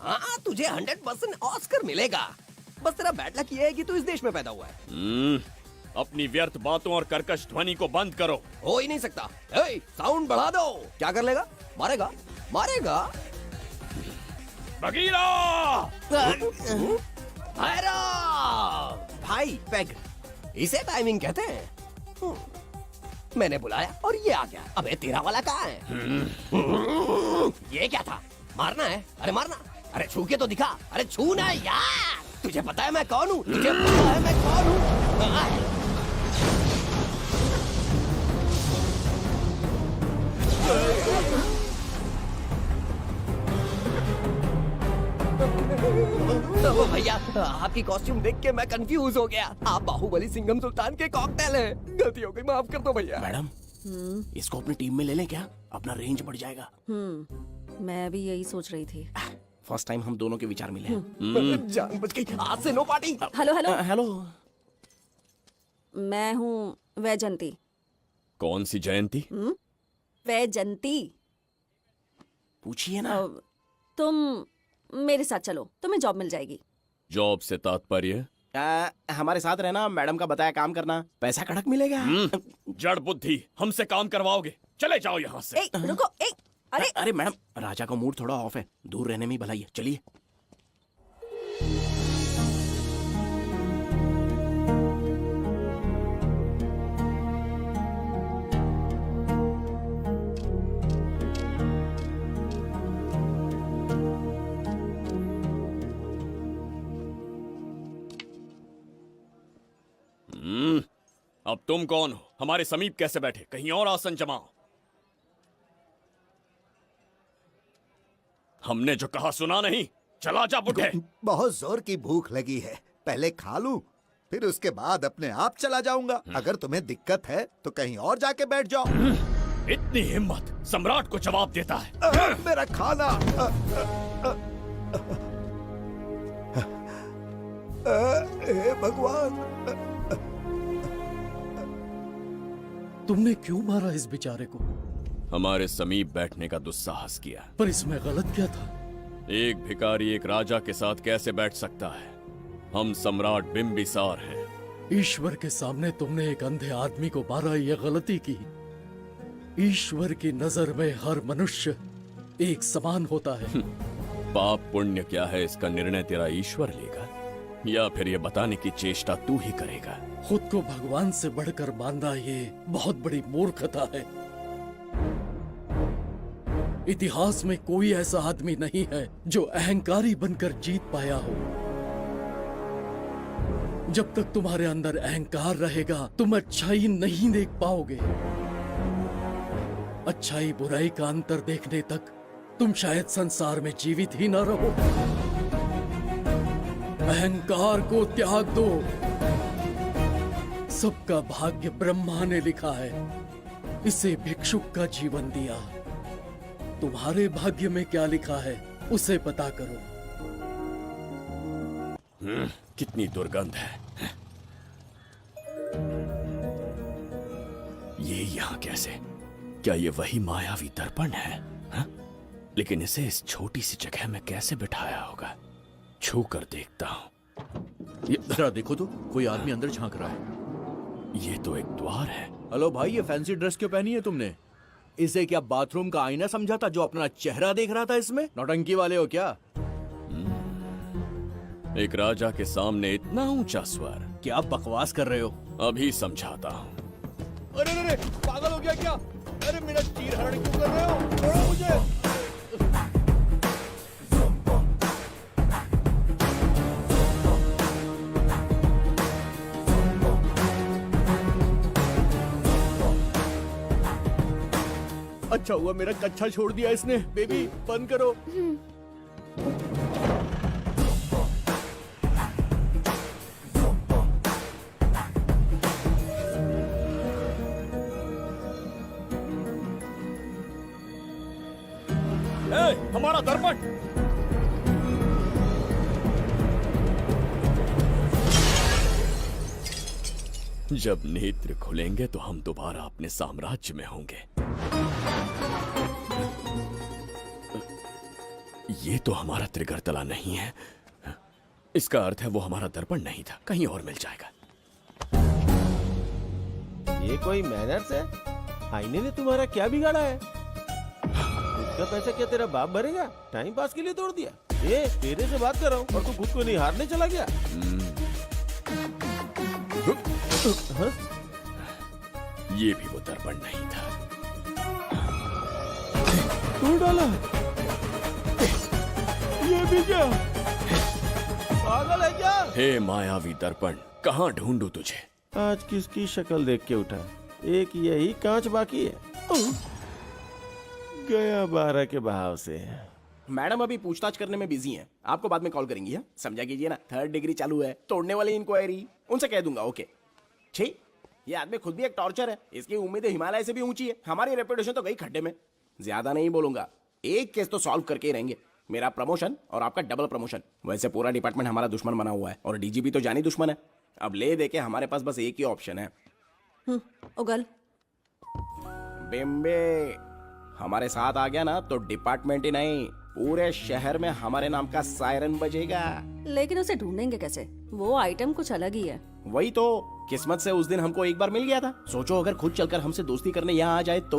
R: हाँ, तुझे 100% ऑस्कर मिलेगा। बस तेरा बैड लक ये है कि तू इस देश में पैदा हुआ है।
L: अपनी व्यर्थ बातों और कर्कश ध्वनि को बंद करो।
R: हो ही नहीं सकता। साउंड बढ़ा दो। क्या कर लेगा? मारेगा? मारेगा?
B: बगीरा!
R: भाई पैग, इसे टाइमिंग कहते हैं। मैंने बुलाया और ये आ गया। अबे तेरा वाला कहाँ है? ये क्या था? मारना है? अरे मारना। अरे छू के तो दिखा। अरे छू ना यार। तुझे पता है मैं कौन हूँ? तुझे पता है मैं कौन हूँ? भैया आपकी कॉस्ट्यूम देख के मैं कंफ्यूज हो गया। आप बाहुबली सिंघम सुल्तान के कॉकटेल हैं। गलती हो गई, माफ कर दो भैया।
Q: मैडम, इसको अपनी टीम में ले लें क्या? अपना रेंज बढ़ जाएगा।
S: मैं भी यही सोच रही थी।
Q: फर्स्ट टाइम हम दोनों के विचार मिले हैं।
R: जान बच गई। आज से no party.
S: Hello hello
Q: hello.
S: मैं हूँ वैजंती।
L: कौन सी जयंती?
S: वैजंती।
Q: पूछिए ना।
S: तुम मेरे साथ चलो, तुम्हें जॉब मिल जाएगी।
L: जॉब से तात्पर्य?
Q: हमारे साथ रहना, मैडम का बताया काम करना, पैसा कड़क मिलेगा।
L: जड़ बुद्धि, हमसे काम करवाओगे? चले जाओ यहाँ से।
S: रुको, अरे
Q: अरे मैडम, राजा का मूड थोड़ा ऑफ है, दूर रहने में ही भलाई है। चलिए।
L: अब तुम कौन हो? हमारे समीप कैसे बैठे? कहीं और आसन जमाओ। हमने जो कहा सुना नहीं? चला जा बुढ़े।
K: बहुत जोर की भूख लगी है, पहले खा लूं, फिर उसके बाद अपने आप चला जाऊंगा। अगर तुम्हें दिक्कत है तो कहीं और जाके बैठ जाओ।
L: इतनी हिम्मत, सम्राट को जवाब देता है।
K: मेरा खाना। हे भगवान,
M: तुमने क्यों मारा इस बेचारे को?
L: हमारे समीप बैठने का दुस्साहस किया।
M: पर इसमें गलत क्या था?
L: एक भिखारी एक राजा के साथ कैसे बैठ सकता है? हम सम्राट बिंबिसार हैं।
M: ईश्वर के सामने तुमने एक अंधे आदमी को मारा, ये गलती की। ईश्वर की नजर में हर मनुष्य एक समान होता है।
L: पाप पुण्य क्या है, इसका निर्णय तेरा ईश्वर लेगा या फिर ये बताने की चेष्टा तू ही करेगा?
M: खुद को भगवान से बढ़कर मानना ये बहुत बड़ी मूर्खता है। इतिहास में कोई ऐसा आदमी नहीं है जो अहंकारी बनकर जीत पाया हो। जब तक तुम्हारे अंदर अहंकार रहेगा तुम अच्छाई नहीं देख पाओगे। अच्छाई बुराई का अंतर देखने तक तुम शायद संसार में जीवित ही न रहो। अहंकार को त्याग दो। सबका भाग्य ब्रह्मा ने लिखा है, इसे भिक्षुक का जीवन दिया। तुम्हारे भाग्य में क्या लिखा है उसे पता करो।
L: कितनी दुर्गंध है। ये यहाँ कैसे? क्या ये वही मायावी दर्पण है? हा? लेकिन इसे इस छोटी सी जगह में कैसे बिठाया होगा? छू कर देखता हूँ।
I: ये जरा देखो तो, कोई आदमी अंदर झांक रहा है।
L: ये तो एक द्वार है।
I: हेलो भाई, ये फैंसी ड्रेस क्यों पहनी है तुमने? इसे क्या बाथरूम का आईना समझा था जो अपना चेहरा देख रहा था इसमें? नौटंकी वाले हो क्या?
L: एक राजा के सामने इतना ऊंचा स्वर।
I: क्या बकवास कर रहे हो?
L: अभी समझाता हूँ।
I: अरे अरे, पागल हो गया क्या? अरे मेरा चीर हरण क्यों कर रहे हो? छोड़ो मुझे। अच्छा हुआ मेरा कच्छा छोड़ दिया इसने। बेबी बंद करो।
L: हमारा दर्पण। जब नेत्र खुलेंगे तो हम दोबारा अपने साम्राज्य में होंगे। ये तो हमारा त्रिगर्तला नहीं है। इसका अर्थ है वो हमारा दर्पण नहीं था, कहीं और मिल जाएगा।
C: ये कोई मैनर्स है? आईने ने तुम्हारा क्या बिगाड़ा है? इसका पैसा क्या तेरा बाप भरेगा? टाइम पास के लिए तोड़ दिया। ये तेरे से बात कर रहा हूँ और तू खुद को नहीं हारने चला गया। हाँ?
L: ये भी वो दर्पण नहीं था।
C: तू डाला ये भी क्या? पागल है क्या?
L: हे मायावी दर्पण, कहाँ ढूंढूं तुझे?
C: आज किसकी शक्ल देख के उठा? एक यही कांच बाकी है। गया 12 के बहाव से।
Q: मैडम अभी पूछताछ करने में बिजी हैं, आपको बाद में कॉल करेंगी। है समझा कीजिए ना, 3rd डिग्री चालू है, तोड़ने वाली इंक्वायरी, उनसे कह दूंगा। ओके छी, ये आदमी खुद भी एक टॉर्चर है, इसकी उम्मीदें हिमालय से भी ऊंची है। हमारी रेपुटेशन तो गई खड्डे में। ज्यादा नहीं बोलूंगा, एक केस तो सॉल्व करके ही रहेंगे, मेरा प्रमोशन और आपका डबल प्रमोशन। वैसे पूरा डिपार्टमेंट हमारा दुश्मन बना हुआ है और डीजीपी तो जानी दुश्मन है। अब ले दे के हमारे पास बस एक ही ऑप्शन है।
S: उगल
Q: बिम्बे हमारे साथ आ गया ना तो डिपार्टमेंट ही नहीं, पूरे शहर में हमारे नाम का सायरन बजेगा।
S: लेकिन उसे ढूंढेंगे कैसे? वो आइटम कुछ अलग ही है।
Q: वही तो, किस्मत से उस दिन हमको एक बार मिल गया था। सोचो अगर खुद चलकर हमसे दोस्ती करने यहाँ आ जाए तो।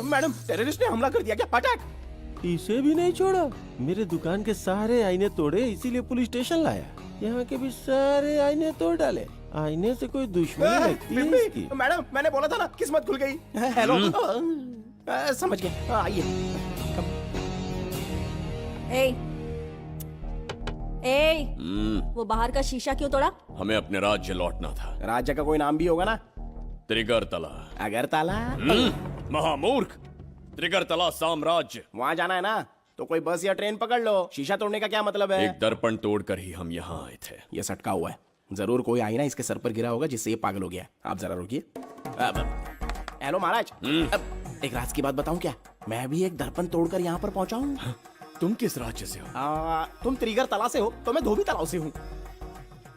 Q: मैडम टेररिस्ट ने हमला कर दिया क्या? पटाक!
C: इसे भी नहीं छोड़ा। मेरे दुकान के सारे आईने तोड़े, इसीलिए पुलिस स्टेशन लाया। यहाँ के भी सारे आईने तोड़ डाले। आईने से कोई दुश्मनी लगती है इसकी?
Q: मैडम मैंने बोला था ना, किस्मत खुल गई। हेलो समझ गए, आइए।
S: वो बाहर का शीशा क्यों तोड़ा?
L: हमें अपने राज्य लौटना था।
Q: राज्य का कोई नाम भी होगा ना?
L: त्रिगर्तला।
Q: अगरतला?
L: महामूर्ख, त्रिगर्तला साम्राज्य।
Q: वहाँ जाना है ना तो कोई बस या ट्रेन पकड़ लो। शीशा तोड़ने का क्या मतलब है?
L: एक दर्पण तोड़कर ही हम यहाँ आए थे।
Q: ये सटका हुआ है, जरूर कोई आईना इसके सर पर गिरा होगा जिससे ये पागल हो गया। आप जरा रुकिए। हेलो महाराज, एक राज की बात बताऊं क्या? मैं भी एक दर्पण तोड़कर यहाँ पर पहुंचा हूँ।
L: तुम किस राज्य से हो?
Q: तुम त्रिगर्तला से हो तो मैं धोबी तालाब से हूँ।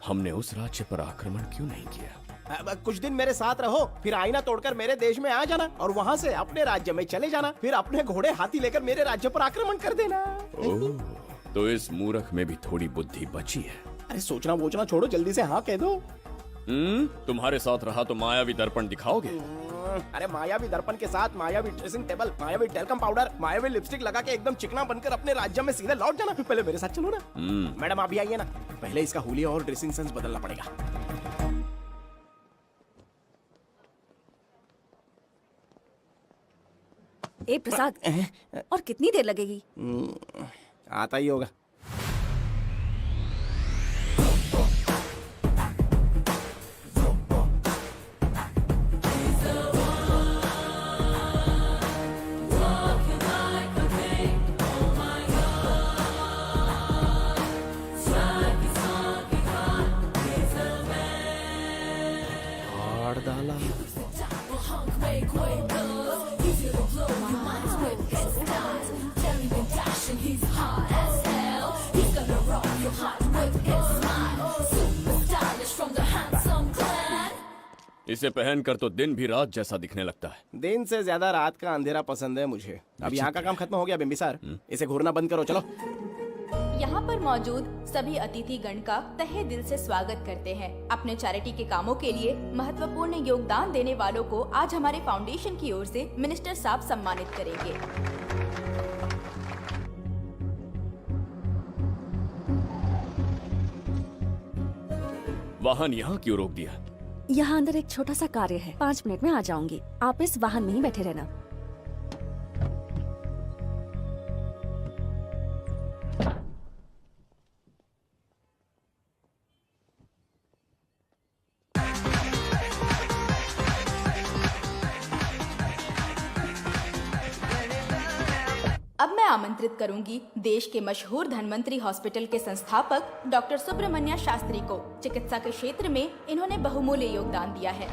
L: हमने उस राज्य पर आक्रमण क्यों नहीं किया?
Q: कुछ दिन मेरे साथ रहो, फिर आईना तोड़कर मेरे देश में आ जाना और वहाँ से अपने राज्य में चले जाना। फिर अपने घोड़े हाथी लेकर मेरे राज्य पर आक्रमण कर देना।
L: ओह, तो इस मूर्ख में भी थोड़ी बुद्धि बची है।
Q: अरे सोचना वोचना छोड़ो, जल्दी से हाँ कह दो।
L: तुम्हारे साथ रहा तो मायावी दर्पण दिखाओगे?
Q: अरे मायावी दर्पन के साथ मायावी ड्रेसिंग टेबल, मायावी टेल्कम पाउडर, मायावी लिपस्टिक लगा के एकदम चिकना बनकर अपने राज्य में सीधे लौट जाना। पहले मेरे साथ चलो ना। मैडम आप भी आइए ना, पहले इसका हुलिया और ड्रेसिंग सेंस बदलना पड़ेगा।
S: ए प्रसाद, और कितनी देर लगेगी?
Q: आता ही होगा।
L: इसे पहनकर तो दिन भी रात जैसा दिखने लगता है।
Q: दिन से ज्यादा रात का अंधेरा पसंद है मुझे। अब यहाँ का काम खत्म हो गया बिम्बिसार, इसे घूरना बंद करो। चलो।
A: यहाँ पर मौजूद सभी अतिथि गण का तहे दिल से स्वागत करते हैं। अपने चैरिटी के कामों के लिए महत्वपूर्ण योगदान देने वालों को आज हमारे फाउंडेशन की ओर से मिनिस्टर साहब सम्मानित करेंगे।
L: वाहन यहाँ क्यों रोक दिया?
S: यहाँ अंदर एक छोटा सा कार्य है, 5 मिनट में आ जाऊंगी। आप इस वाहन में ही बैठे रहना।
A: अब मैं आमंत्रित करूंगी देश के मशहूर धन्वंतरी हॉस्पिटल के संस्थापक डॉक्टर सुब्रमण्य शास्त्री को। चिकित्सा के क्षेत्र में इन्होंने बहुमूल्य योगदान दिया है।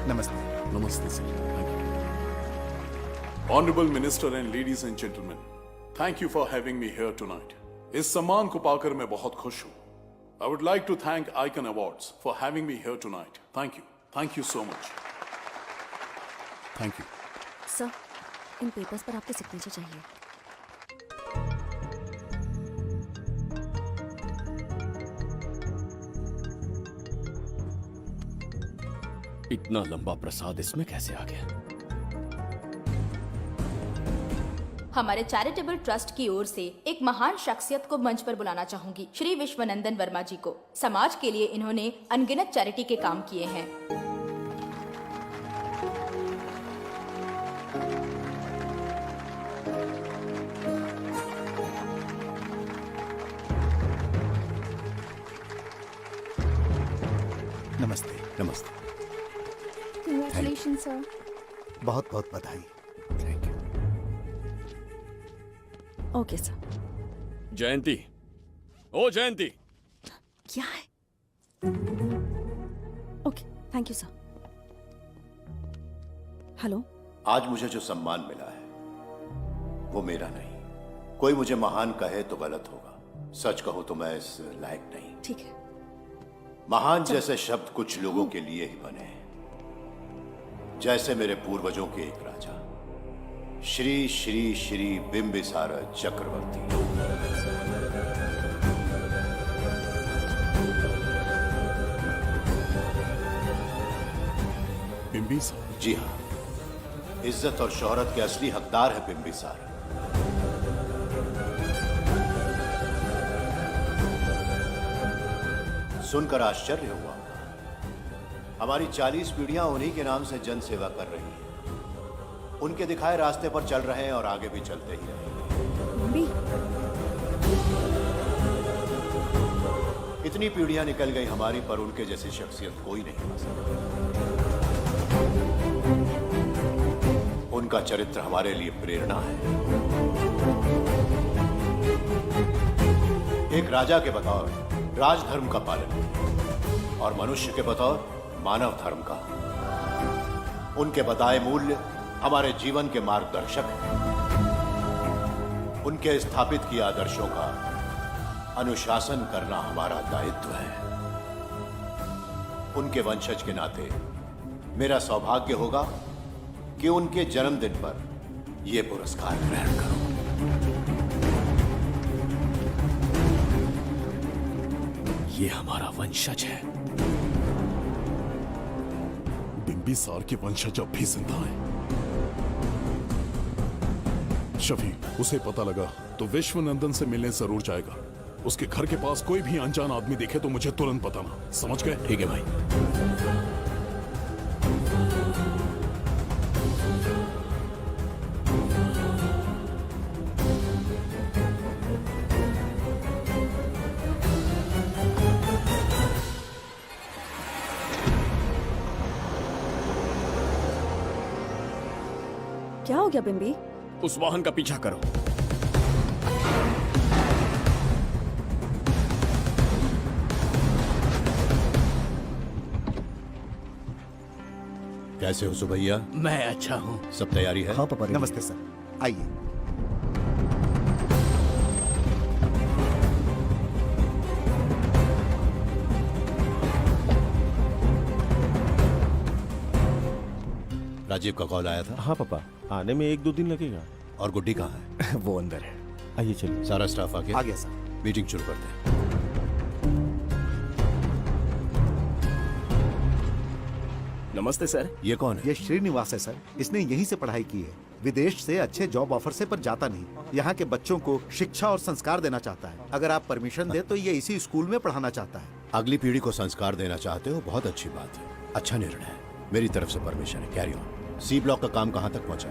H: नमस्ते। नमस्ते sir. Thank you. Honourable minister and ladies and gentleman, thank you for having me here tonight. इस सम्मान को पाकर मैं बहुत खुश हूँ। I would like to thank icon awards for having me here tonight. Thank you so much. Thank you
S: sir. इन papers पर आपके सिग्नेचर चाहिए।
L: इतना लंबा प्रसाद इसमें कैसे आ गया?
A: हमारे चैरिटेबल ट्रस्ट की ओर से एक महान शख्सियत को मंच पर बुलाना चाहूंगी, श्री विश्वनंदन वर्मा जी को। समाज के लिए इन्होंने अनगिनत चैरिटी के काम किए हैं।
K: नमस्ते। नमस्ते।
S: Congratulations, sir.
K: बहुत बहुत बधाई।
S: Okay sir.
L: जयंती, ओ जयंती।
S: क्या है? Okay, thank you sir. Hello.
T: आज मुझे जो सम्मान मिला है वो मेरा नहीं। कोई मुझे महान कहे तो गलत होगा, सच कहूं तो मैं इस लायक नहीं।
S: ठीक है।
T: महान जैसे शब्द कुछ लोगों के लिए ही बने, जैसे मेरे पूर्वजों के एक राजा श्री श्री श्री बिंबिसार चक्रवर्ती।
H: बिंबिसार?
T: जी हाँ, इज्जत और शोहरत के असली हकदार है बिंबिसार। सुनकर आश्चर्य हुआ। हमारी 40 पीढ़ियां उन्हीं के नाम से जन सेवा कर रही हैं। उनके दिखाए रास्ते पर चल रहे हैं और आगे भी चलते ही रहेंगे। इतनी पीढ़ियां निकल गई हमारी, पर उनके जैसी शख्सियत कोई नहीं पा सका। उनका चरित्र हमारे लिए प्रेरणा है। एक राजा के बतौर राजधर्म का पालन और मनुष्य के बतौर मानव धर्म का। उनके बताए मूल्य हमारे जीवन के मार्गदर्शक हैं। उनके स्थापित किए आदर्शों का अनुशासन करना हमारा दायित्व है। उनके वंशज के नाते मेरा सौभाग्य होगा कि उनके जन्मदिन पर यह पुरस्कार ग्रहण करूं।
L: ये हमारा वंशज है।
H: बिंबिसार के वंशज अब भी जिंदा है। शफी, उसे पता लगा तो विश्वनंदन से मिलने जरूर जाएगा। उसके घर के पास कोई भी अनजान आदमी दिखे तो मुझे तुरंत बताना, समझ गए?
L: ठीक है भाई।
S: क्या हो गया बिम्बी?
L: उस वाहन का पीछा करो।
T: कैसे हो सुभैया?
P: मैं अच्छा हूँ।
T: सब तैयारी है?
K: हाँ पापा। नमस्ते सर, आइए।
T: राजीव का कॉल आया था?
C: हाँ पापा, आने में 1-2 दिन लगेगा।
T: और गुड्डी कहाँ है?
K: वो अंदर है।
C: आइए चलिए।
T: सारा स्टाफ आ गया?
K: आ गया सर।
T: मीटिंग शुरू करते हैं।
Q: नमस्ते सर।
T: ये कौन है?
K: ये श्रीनिवास है सर। इसने यहीं से पढ़ाई की है। विदेश से अच्छे जॉब ऑफर से पर जाता नहीं। यहाँ के बच्चों को शिक्षा और संस्कार देना चाहता है। अगर आप परमिशन दे तो ये इसी स्कूल में पढ़ाना चाहता है।
T: अगली पीढ़ी को संस्कार देना चाहते हो, बहुत अच्छी बात है। अच्छा निर्णय है। मेरी तरफ से परमिशन है। Carry on. सी ब्लॉक का काम कहाँ तक पहुँचा?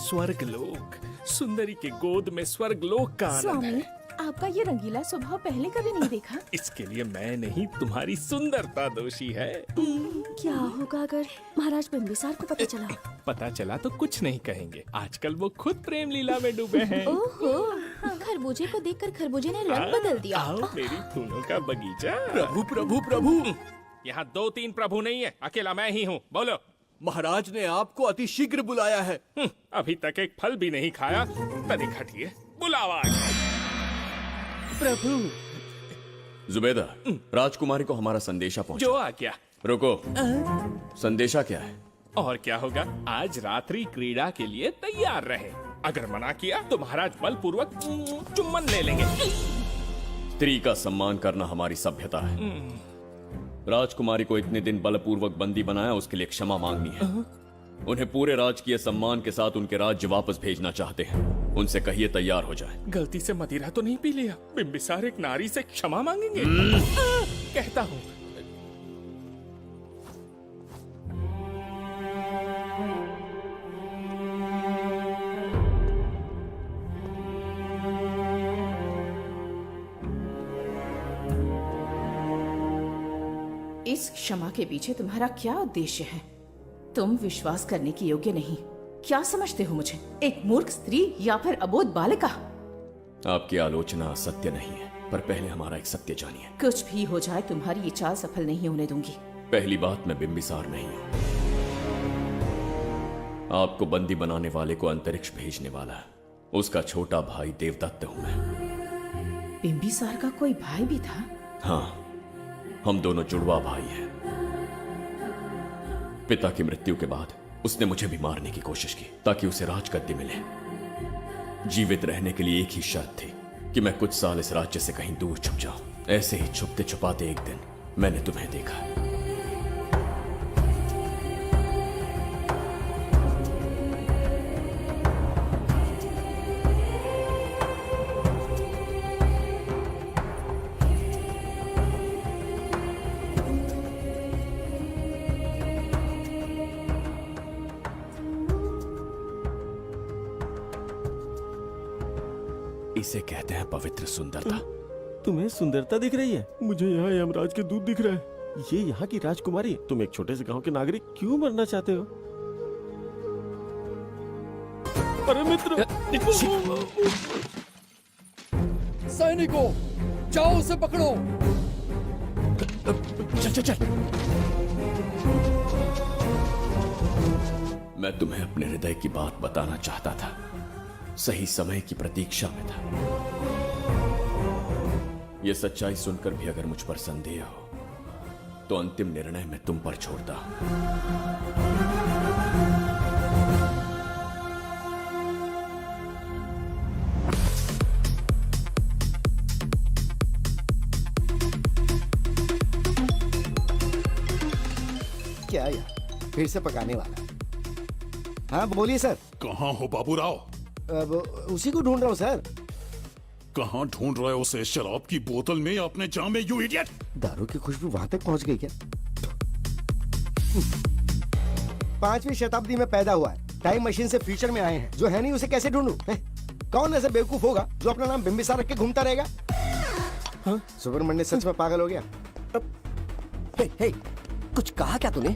B: स्वर्गलोक, सुंदरी के गोद में स्वर्गलोक का आनंद
E: स्वामी,
B: है।
E: आपका ये रंगीला स्वभाव पहले कभी नहीं देखा।
B: इसके लिए मैं नहीं, तुम्हारी सुंदरता दोषी है।
S: क्या होगा अगर महाराज बिंबिसार को पता चला?
B: पता चला तो कुछ नहीं कहेंगे, आजकल वो खुद प्रेम लीला में डूबे हैं।
A: ओहो, खरबूजे को देखकर खरबूजे ने रंग बदल दिया।
B: आओ मेरी फूलों का बगीचा।
Q: प्रभु प्रभु प्रभु,
B: यहाँ 2-3 प्रभु नहीं है, अकेला मैं ही हूँ। बोलो।
Q: महाराज ने आपको अति शीघ्र बुलाया है।
B: अभी तक एक फल भी नहीं खाया, तनिक हटिए, बुलावा। प्रभु।
L: जुबेदा, राजकुमारी को हमारा संदेशा पहुंचा।
B: जो आ गया।
L: रुको, संदेशा क्या है?
B: और क्या होगा, आज रात्रि क्रीड़ा के लिए तैयार रहे। अगर मना किया तो महाराज बलपूर्वक चुम्बन ले लेंगे।
L: स्त्री का सम्मान करना हमारी सभ्यता है। राजकुमारी को इतने दिन बलपूर्वक बंदी बनाया, उसके लिए क्षमा मांगनी है। उन्हें पूरे राजकीय सम्मान के साथ उनके राज्य वापस भेजना चाहते हैं। उनसे कहिए तैयार हो जाए।
B: गलती से मदिरा तो नहीं पी लिया? बिंबिसार एक नारी से क्षमा मांगेंगे? कहता हूँ।
E: इस क्षमा के पीछे तुम्हारा क्या उद्देश्य है? तुम विश्वास करने के योग्य नहीं। क्या समझते हो मुझे, एक मूर्ख स्त्री या फिर अबोध बालिका?
L: आपकी आलोचना सत्य नहीं है, पर पहले हमारा एक सत्य जानिए।
E: कुछ भी हो जाए, तुम्हारी ये चाल सफल नहीं होने दूंगी।
L: पहली बात, मैं बिंबिसार नहीं हूँ। आपको बंदी बनाने वाले को अंतरिक्ष भेजने वाला है। उसका छोटा भाई देवदत्त हूँ मैं।
E: बिंबिसार का कोई भाई भी था?
L: हाँ, हम दोनों जुड़वा भाई हैं। पिता की मृत्यु के बाद उसने मुझे भी मारने की कोशिश की ताकि उसे राजगद्दी मिले। जीवित रहने के लिए एक ही शर्त थी कि मैं कुछ साल इस राज्य से कहीं दूर छुप जाऊं। ऐसे ही छुपते छुपाते एक दिन मैंने तुम्हें देखा। इसे कहते हैं पवित्र सुंदरता।
C: तुम्हें सुंदरता दिख रही है? मुझे यहाँ यमराज के दूध दिख रहा है। ये यहाँ की राजकुमारी। तुम एक छोटे से गांव के नागरिक क्यों मरना चाहते हो? अरे मित्र!
M: सैनिकों, जाओ उसे पकड़ो।
L: चल चल चल। मैं तुम्हें अपने हृदय की बात बताना चाहता था, सही समय की प्रतीक्षा में था। यह सच्चाई सुनकर भी अगर मुझ पर संदेह हो तो अंतिम निर्णय मैं तुम पर छोड़ता हूं।
J: क्या यार, फिर से पकाने वाला? हाँ बोलिए सर।
H: कहाँ हो बाबूराव?
J: अब उसी को ढूंढ रहा हूँ सर।
H: कहाँ ढूंढ रहे हो उसे? शराब की बोतल में या अपने जाम में, यू इडियट?
J: दारू की खुशबू वहां तक पहुंच गई क्या? 5वीं शताब्दी में पैदा हुआ है, टाइम मशीन से फ्यूचर में आए हैं। जो है नहीं उसे कैसे ढूंढूं? कौन ऐसा बेवकूफ होगा जो अपना नाम बिंबिसार रख के घूमता रहेगा? हाँ? सुब्रमण्य सच में पागल हो गया।
R: हे, कुछ कहा क्या तूने?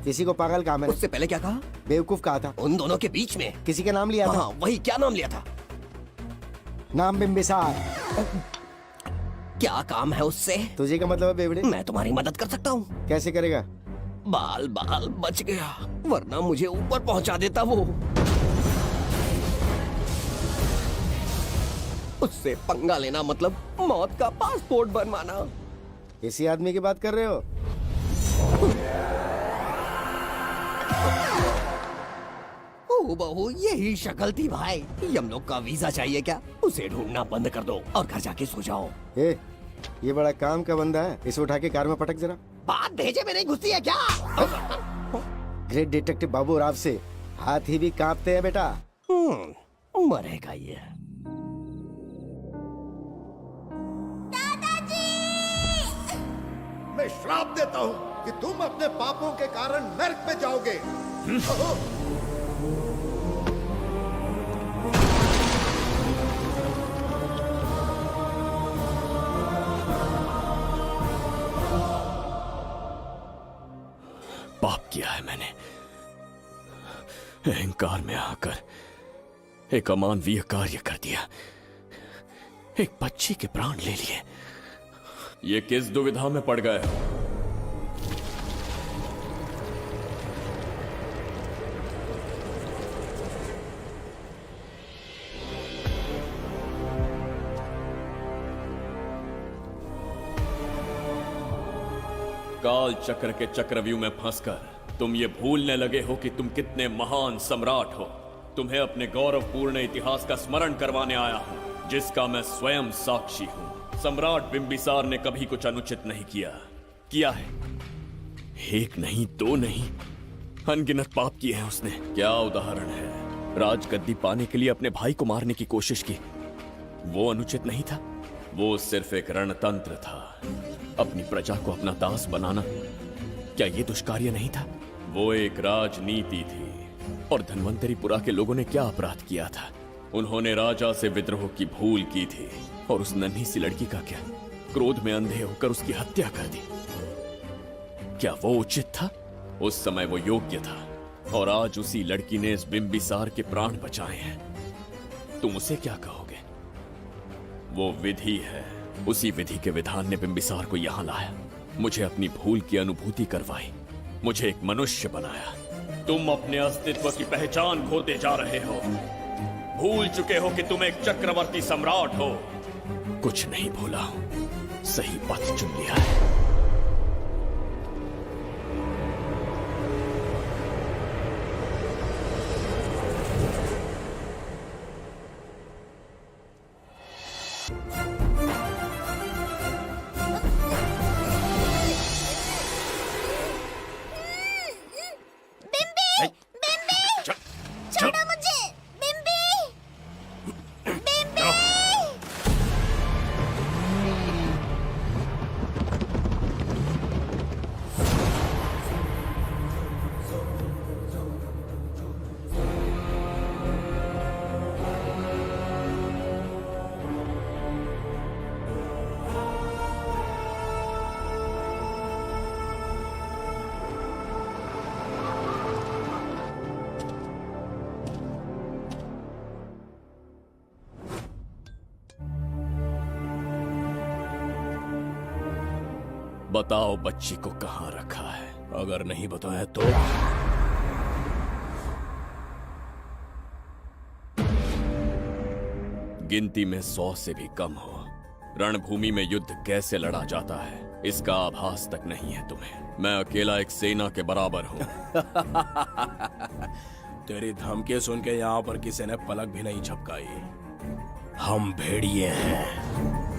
J: किसी को पागल कहा मैंने।
R: उससे पहले क्या कहा?
J: बेवकूफ कहा था।
R: उन दोनों के बीच में
J: किसी का नाम लिया था।
R: हाँ, वही, क्या नाम लिया था?
J: नाम बिंबिसार।
R: क्या काम है उससे?
J: तुझे क्या मतलब है बेवड़े?
R: मैं तुम्हारी मदद कर सकता हूँ।
J: कैसे करेगा?
R: बाल बाल बच गया, वरना मुझे ऊपर पहुंचा देता वो। उससे पंगा लेना मतलब मौत का पासपोर्ट बनवाना।
J: इसी आदमी की बात कर रहे हो?
R: ओ बहू, यही शक्ल थी भाई। यमलोक का वीजा चाहिए क्या? उसे ढूंढना बंद कर दो और घर जाके सो जाओ।
J: ये बड़ा काम का बंदा है, इसे उठा के कार में पटक जरा।
R: बात भेजे में नहीं घुसती है क्या?
J: ग्रेट डिटेक्टिव बाबू राव से हाथी भी कांपते हैं बेटा।
R: मरेगा ये।
K: मैं श्राप देता हूँ कि तुम अपने पापों के कारण नरक में जाओगे।
L: पाप किया है मैंने। अहंकार में आकर एक अमानवीय कार्य कर दिया, एक बच्ची के प्राण ले लिए। ये किस दुविधा में पड़ गए हो? काल चक्र के चक्रव्यूह में फंसकर तुम ये भूलने लगे हो कि तुम कितने महान सम्राट हो। तुम्हें अपने गौरवपूर्ण इतिहास का स्मरण करवाने आया हूं, जिसका मैं स्वयं साक्षी हूं। सम्राट बिंबिसार ने कभी कुछ अनुचित नहीं किया है। एक नहीं, दो नहीं, अनगिनत पाप किए हैं उसने। क्या उदाहरण है? राजगद्दी पाने के लिए अपने भाई को मारने की कोशिश की, वो अनुचित नहीं था? वो सिर्फ एक रणतंत्र था। अपनी प्रजा को अपना दास बनाना, क्या ये दुष्कार्य नहीं था? वो एक राजनीति थी। और धन्वंतरीपुरा के लोगों ने क्या अपराध किया था? उन्होंने राजा से विद्रोह की भूल की थी, और उस नन्ही सी लड़की का क्या? क्रोध में अंधे होकर उसकी हत्या कर दी। क्या वो उचित था? उस समय वो योग्य था, और आज उसी लड़की ने इस बिंबिसार के प्राण बचाए हैं। तुम उसे क्या कहोगे? वो विधि है। उसी विधि के विधान ने बिंबिसार को यहां लाया, मुझे अपनी भूल की अनुभूति करवाई, मुझे एक मनुष्य बनाया। तुम अपने अस्तित्व की पहचान खोते जा रहे हो। भूल चुके हो कि तुम एक चक्रवर्ती सम्राट हो। कुछ नहीं भूला हूं, सही पथ चुन लिया है। बताओ बच्ची को कहां रखा है? अगर नहीं बताया तो गिनती में 100 से भी कम हो। रणभूमि में युद्ध कैसे लड़ा जाता है, इसका आभास तक नहीं है तुम्हें। मैं अकेला एक सेना के बराबर हूं।
Q: तेरी धमकी सुन के यहाँ पर किसी ने पलक भी नहीं झपकाई। हम भेड़िए हैं।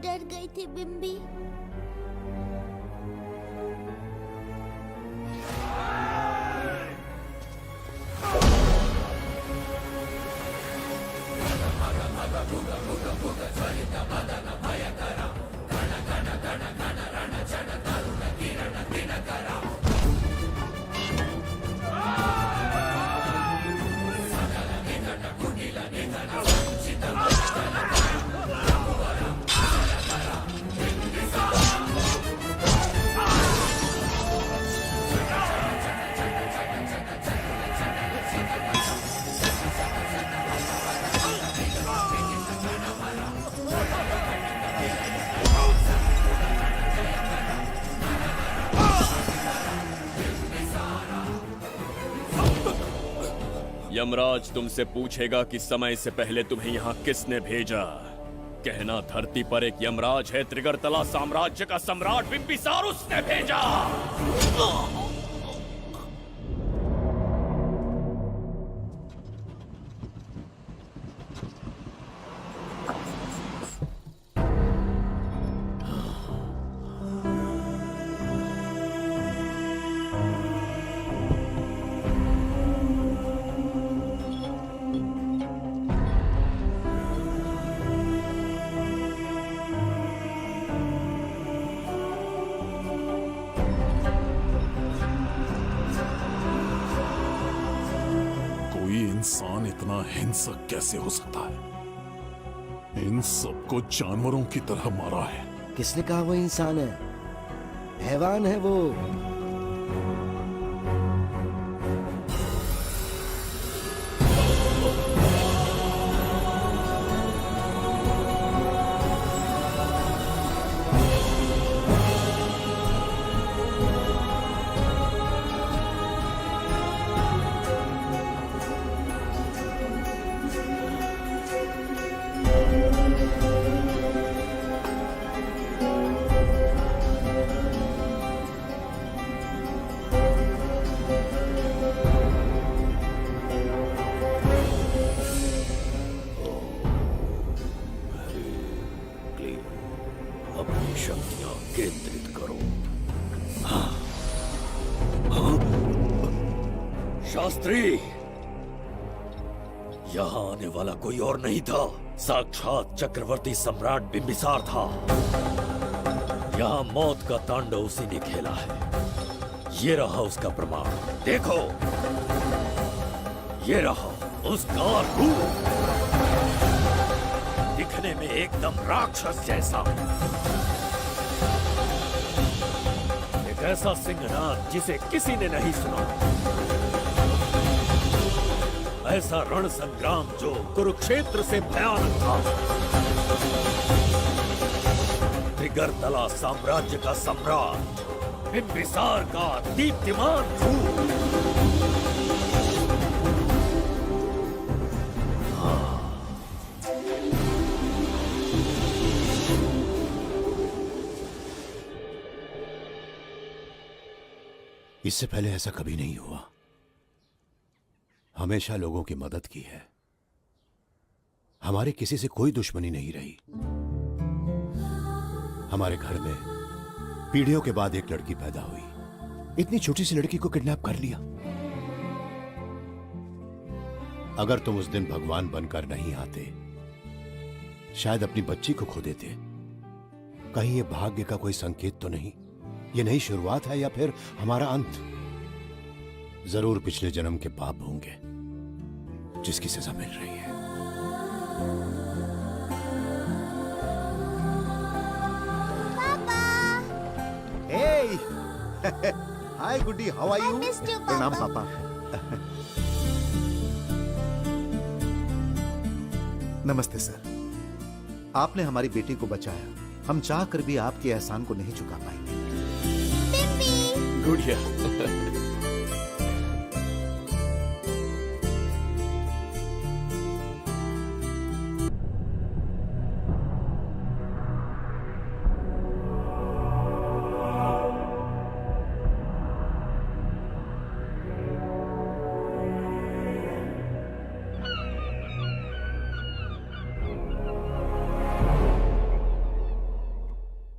N: डर गई थी बिम्बी।
L: यमराज तुमसे पूछेगा कि समय से पहले तुम्हें यहाँ किसने भेजा। कहना धरती पर एक यमराज है, त्रिगर्तला साम्राज्य का सम्राट बिंबिसार उसने भेजा।
H: इंसान इतना हिंसक कैसे हो सकता है? इन सबको जानवरों की तरह मारा है।
J: किसने कहा वो इंसान है? हैवान है वो।
F: अपनी शक्तियां केंद्रित करो। शास्त्री, यहां आने वाला कोई और नहीं था, साक्षात चक्रवर्ती सम्राट बिंबिसार था। यहां मौत का तांडव उसी ने खेला है। ये रहा उसका प्रमाण, देखो, ये रहा उसका रूप, दिखने में एकदम राक्षस जैसा। एक ऐसा सिंहनाद जिसे किसी ने नहीं सुना, ऐसा रण संग्राम जो कुरुक्षेत्र से भयानक था। त्रिगर्तला साम्राज्य का सम्राट बिंबिसार का दीप्तिमान रूप।
T: इससे पहले ऐसा कभी नहीं हुआ। हमेशा लोगों की मदद की है। हमारे किसी से कोई दुश्मनी नहीं रही। हमारे घर में पीढ़ियों के बाद एक लड़की पैदा हुई। इतनी छोटी सी लड़की को किडनैप कर लिया। अगर तुम उस दिन भगवान बनकर नहीं आते, शायद अपनी बच्ची को खो देते। कहीं ये भाग्य का कोई संकेत तो नहीं? ये नई शुरुआत है या फिर हमारा अंत? जरूर पिछले जन्म के पाप होंगे जिसकी सजा मिल रही है।
K: हाय गुड्डी, हाउ आर यू? प्रणाम पापा। नमस्ते सर। आपने हमारी बेटी को बचाया। हम चाह कर भी आपके एहसान को नहीं चुका पाएंगे।
L: गुड़िया।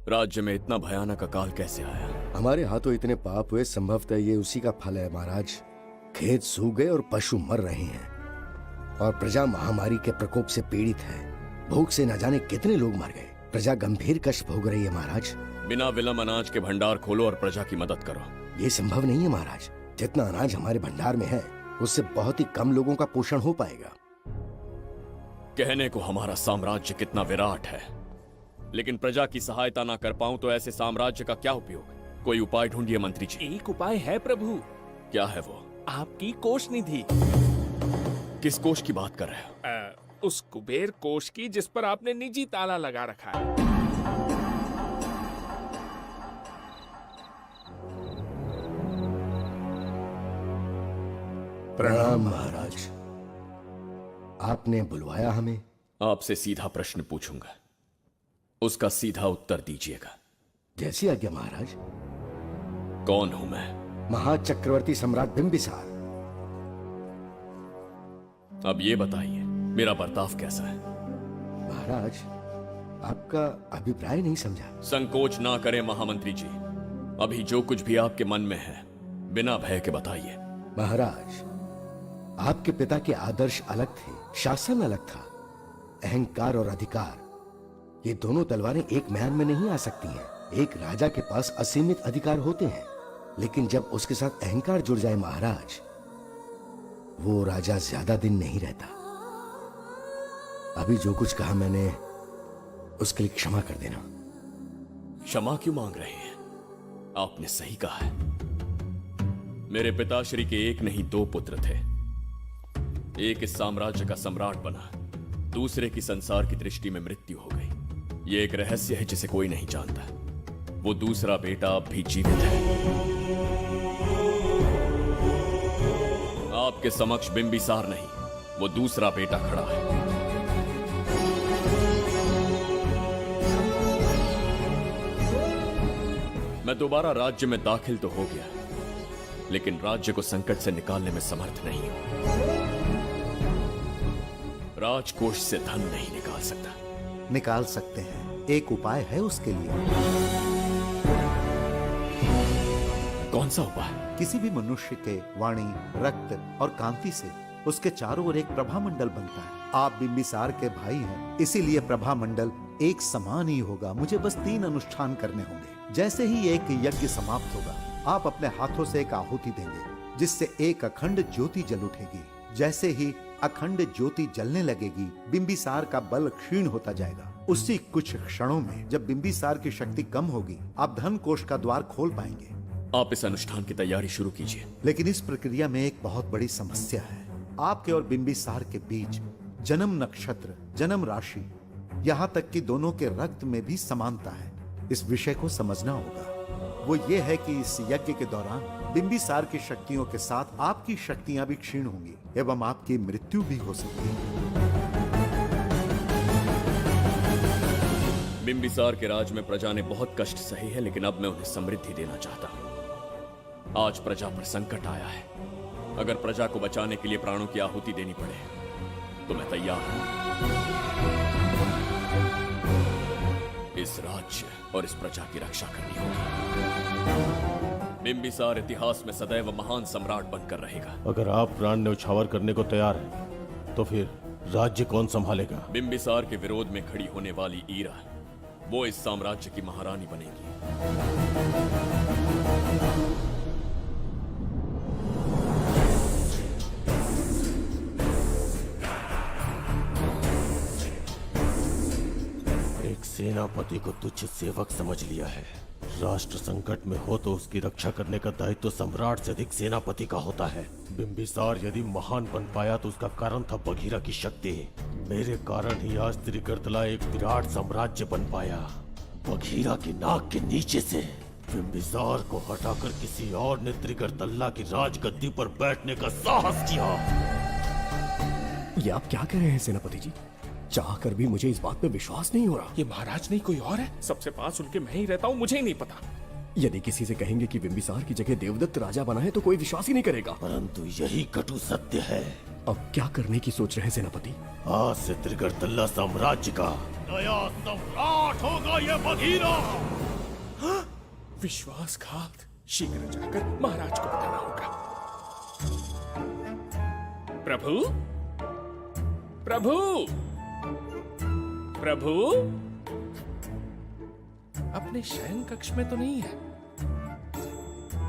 L: राज्य में इतना भयानक अकाल कैसे आया?
J: हमारे हाथों इतने पाप हुए, संभवतः ये उसी का फल है महाराज। खेत सूख गए और पशु मर रहे हैं और प्रजा महामारी के प्रकोप से पीड़ित है। भूख से न जाने कितने लोग मर गए। प्रजा गंभीर कष्ट भोग रही है महाराज।
L: बिना विलंब अनाज के भंडार खोलो और प्रजा की मदद करो।
J: ये संभव नहीं है महाराज। जितना अनाज हमारे भंडार में है उससे बहुत ही कम लोगों का पोषण हो पाएगा।
L: कहने को हमारा साम्राज्य कितना विराट है, लेकिन प्रजा की सहायता ना कर पाऊं तो ऐसे साम्राज्य का क्या उपयोग? कोई उपाय ढूंढिए मंत्री जी।
B: एक उपाय है प्रभु।
L: क्या है वो?
B: आपकी कोष निधि।
L: किस कोष की बात कर रहे हो?
B: उस कुबेर कोष की जिस पर आपने निजी ताला लगा रखा है।
J: प्रणाम महाराज। आपने बुलवाया हमें?
L: आपसे सीधा प्रश्न पूछूंगा, उसका सीधा उत्तर दीजिएगा।
J: जैसी आज्ञा महाराज।
L: कौन हूं मैं?
J: महाचक्रवर्ती सम्राट बिंबिसार।
L: अब ये बताइए, मेरा बर्ताव कैसा है?
J: महाराज, आपका अभिप्राय नहीं समझा।
L: संकोच ना करें महामंत्री जी। अभी जो कुछ भी आपके मन में है बिना भय के बताइए।
J: महाराज, आपके पिता के आदर्श अलग थे, शासन अलग था। अहंकार और अधिकार, ये दोनों तलवारें एक म्यान में नहीं आ सकती हैं। एक राजा के पास असीमित अधिकार होते हैं, लेकिन जब उसके साथ अहंकार जुड़ जाए महाराज, वो राजा ज्यादा दिन नहीं रहता। अभी जो कुछ कहा मैंने उसके लिए क्षमा कर देना।
L: क्षमा क्यों मांग रहे हैं? आपने सही कहा है। मेरे पिताश्री के एक नहीं 2 पुत्र थे। एक इस साम्राज्य का सम्राट बना, दूसरे की संसार की दृष्टि में मृत्यु हो गई। ये एक रहस्य है जिसे कोई नहीं जानता। वो दूसरा बेटा अब भी जीवित है। आपके समक्ष बिंबिसार नहीं, वो दूसरा बेटा खड़ा है। मैं दोबारा राज्य में दाखिल तो हो गया, लेकिन राज्य को संकट से निकालने में समर्थ नहीं हूं। राजकोष से धन नहीं निकाल सकता।
K: निकाल सकते हैं, एक उपाय है उसके लिए।
L: कौन सा उपाय?
K: किसी भी मनुष्य के वाणी, रक्त और कांति से उसके चारों ओर एक प्रभामंडल बनता है। आप बिंबिसार के भाई हैं, इसीलिए प्रभामंडल एक समान ही होगा। मुझे बस 3 अनुष्ठान करने होंगे। जैसे ही एक यज्ञ समाप्त होगा, आप अपने हाथों से एक आहुति देंगे, जिससे एक अखंड ज्योति जल उठेगी। जैसे ही अखंड ज्योति जलने लगेगी, बिंबिसार का बल क्षीण होता जाएगा। उसी कुछ क्षणों में जब बिंबिसार की शक्ति कम होगी, आप धन कोष का द्वार खोल पाएंगे।
L: आप इस अनुष्ठान की तैयारी शुरू कीजिए।
K: लेकिन इस प्रक्रिया में एक बहुत बड़ी समस्या है। आपके और बिंबिसार के बीच जन्म नक्षत्र, जन्म राशि, यहाँ तक कि दोनों के रक्त में भी समानता है। इस विषय को समझना होगा। वो ये है कि इस यज्ञ के दौरान बिंबिसार की शक्तियों के साथ आपकी शक्तियां भी क्षीण होंगी एवं आपकी मृत्यु भी हो सकती है।
L: बिंबिसार के राज में प्रजा ने बहुत कष्ट सहे हैं, लेकिन अब मैं उन्हें समृद्धि देना चाहता हूँ। आज प्रजा पर संकट आया है। अगर प्रजा को बचाने के लिए प्राणों की आहुति देनी पड़े तो मैं तैयार हूं। इस राज्य और इस प्रजा की रक्षा करनी होगी। बिंबिसार इतिहास में सदैव महान सम्राट बनकर रहेगा।
C: अगर आप प्राण न्यौछावर करने को तैयार हैं, तो फिर राज्य कौन संभालेगा?
L: बिंबिसार के विरोध में खड़ी होने वाली ईरा, वो इस साम्राज्य की महारानी बनेगी।
C: सेनापति को तुच्छ सेवक समझ लिया है। राष्ट्र संकट में हो तो उसकी रक्षा करने का दायित्व तो सम्राट से अधिक सेनापति का होता है। बिंबिसार यदि महान बन पाया तो उसका कारण था बघीरा की शक्ति। मेरे कारण ही आज त्रिगर्तला एक विराट साम्राज्य बन पाया। बघीरा की नाक के नीचे से बिंबिसार को हटाकर किसी और ने त्रिगर्तला की राजगद्दी पर बैठने का साहस किया।
Q: ये आप क्या कह रहे हैं सेनापति जी? चाह कर भी मुझे इस बात पे विश्वास नहीं हो रहा।
B: ये महाराज नहीं कोई और है। सबसे पास उनके मैं ही रहता हूँ, मुझे ही नहीं पता।
Q: यदि किसी से कहेंगे कि बिंबिसार की जगह देवदत्त राजा बना है तो कोई विश्वास ही नहीं करेगा।
C: परंतु यही कटु सत्य है।
Q: अब क्या करने की सोच रहे हैं सेनापति?
C: आज से त्रिगर्तला साम्राज्य का नया सम्राट होगा ये बघीरा।
B: विश्वासघात। शीघ्र जाकर महाराज को बताना होगा। प्रभु, प्रभु, प्रभु, अपने शयन कक्ष में तो नहीं है।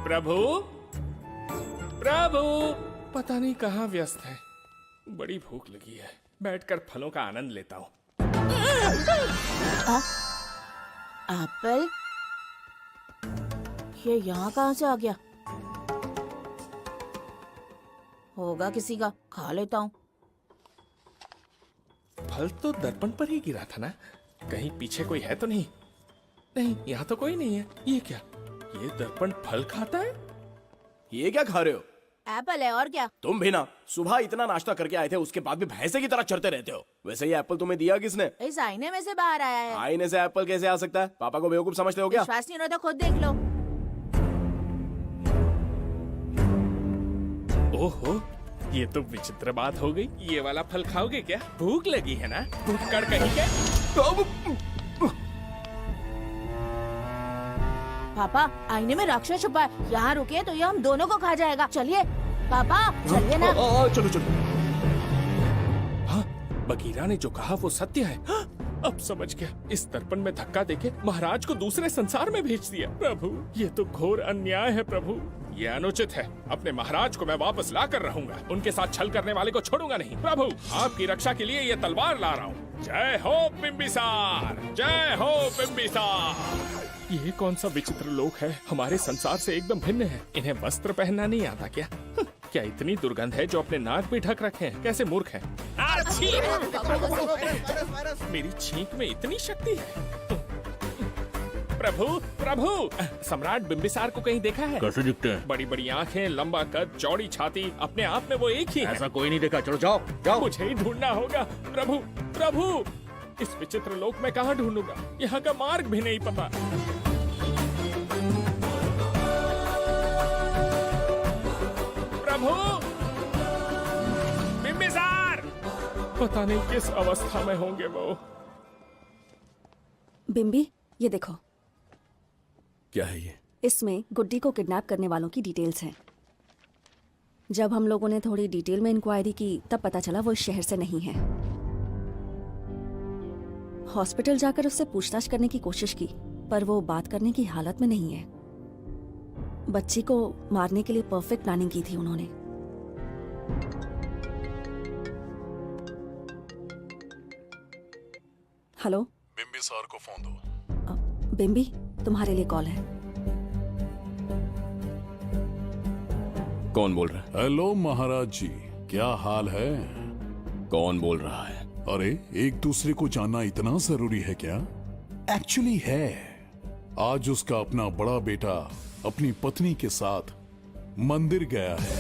B: प्रभु, प्रभु, पता नहीं कहाँ व्यस्त है। बड़ी भूख लगी है, बैठकर फलों का आनंद लेता हूँ।
E: एप्पल, ये यहाँ कहाँ से आ गया? होगा किसी का, खा लेता हूँ।
B: फल तो दर्पण पर ही गिरा था ना? कहीं पीछे कोई है तो नहीं? नहीं, यहाँ तो कोई नहीं है। ये क्या? ये दर्पण फल खाता है?
Q: ये क्या खा रहे हो?
E: एप्पल है और क्या?
Q: तुम भी ना सुबह इतना नाश्ता करके आए थे, उसके बाद भी भैंसे की तरह चरते रहते हो। वैसे ये एप्पल तुम्हें दिया किसने?
E: इस आईने में से बाहर आया है।
Q: आईने से एप्पल कैसे आ सकता है? पापा को बेवकूफ समझते हो क्या?
E: विश्वास नहीं हो रहा तो खुद देख लो।
B: ओहो, ये तो विचित्र बात हो गई। ये वाला फल खाओगे क्या? भूख लगी है ना? भूख कड़ कहीं के?
E: पापा, आईने में राक्षस छुपा है। यहाँ रुके तो ये हम दोनों को खा जाएगा। चलिए पापा, चलिए ना।
Q: चलो चलो।
B: हाँ, बघीरा ने जो कहा वो सत्य है। हाँ, अब समझ गया। इस दर्पण में धक्का देके महाराज को दूसरे संसार में भेज दिया। प्रभु, ये तो घोर अन्याय है। प्रभु, ये अनुचित है। अपने महाराज को मैं वापस ला कर रहूंगा। उनके साथ छल करने वाले को छोड़ूंगा नहीं। प्रभु, आपकी रक्षा के लिए ये तलवार ला रहा हूँ। जय हो बिम्बिसार, जय हो बिम्बिसार। ये कौन सा विचित्र लोक है, हमारे संसार से एकदम भिन्न है। इन्हें वस्त्र पहनना नहीं आता क्या? क्या इतनी दुर्गंध है जो अपने नाक भी ढक रखे हैं? कैसे मूर्ख हैं। मेरी छींक में इतनी शक्ति है। प्रभु, प्रभु, सम्राट बिम्बिसार को कहीं देखा है?
L: कैसे दिखते हैं?
B: बड़ी बड़ी आंखें, लंबा कद, चौड़ी छाती, अपने आप में वो एक ही है।
L: ऐसा कोई नहीं देखा। चलो जाओ जाओ।
B: मुझे ही ढूंढना होगा। प्रभु, प्रभु, इस विचित्र लोक में कहाँ ढूंढूंगा? यहाँ का मार्ग भी नहीं पता। प्रभु, बिम्बिसार, पता नहीं किस अवस्था में होंगे वो।
S: बिम्बी, ये देखो।
L: क्या है ये?
S: इसमें गुड्डी को किडनैप करने वालों की डिटेल्स हैं। जब हम लोगों ने थोड़ी डिटेल में इंक्वायरी की तब पता चला वो इस शहर से नहीं है। हॉस्पिटल जाकर उससे पूछताछ करने की कोशिश की पर वो बात करने की हालत में नहीं है। बच्ची को मारने के लिए परफेक्ट प्लानिंग की थी उन्होंने। हेलो,
H: बिम्बिसार को फोन दो।
S: बिम्बी, तुम्हारे लिए कॉल है।
L: कौन बोल रहा है?
H: हेलो महाराज जी, क्या हाल है?
L: कौन बोल रहा है?
H: अरे, एक दूसरे को जानना इतना जरूरी है क्या? एक्चुअली है। आज उसका अपना बड़ा बेटा अपनी पत्नी के साथ मंदिर गया है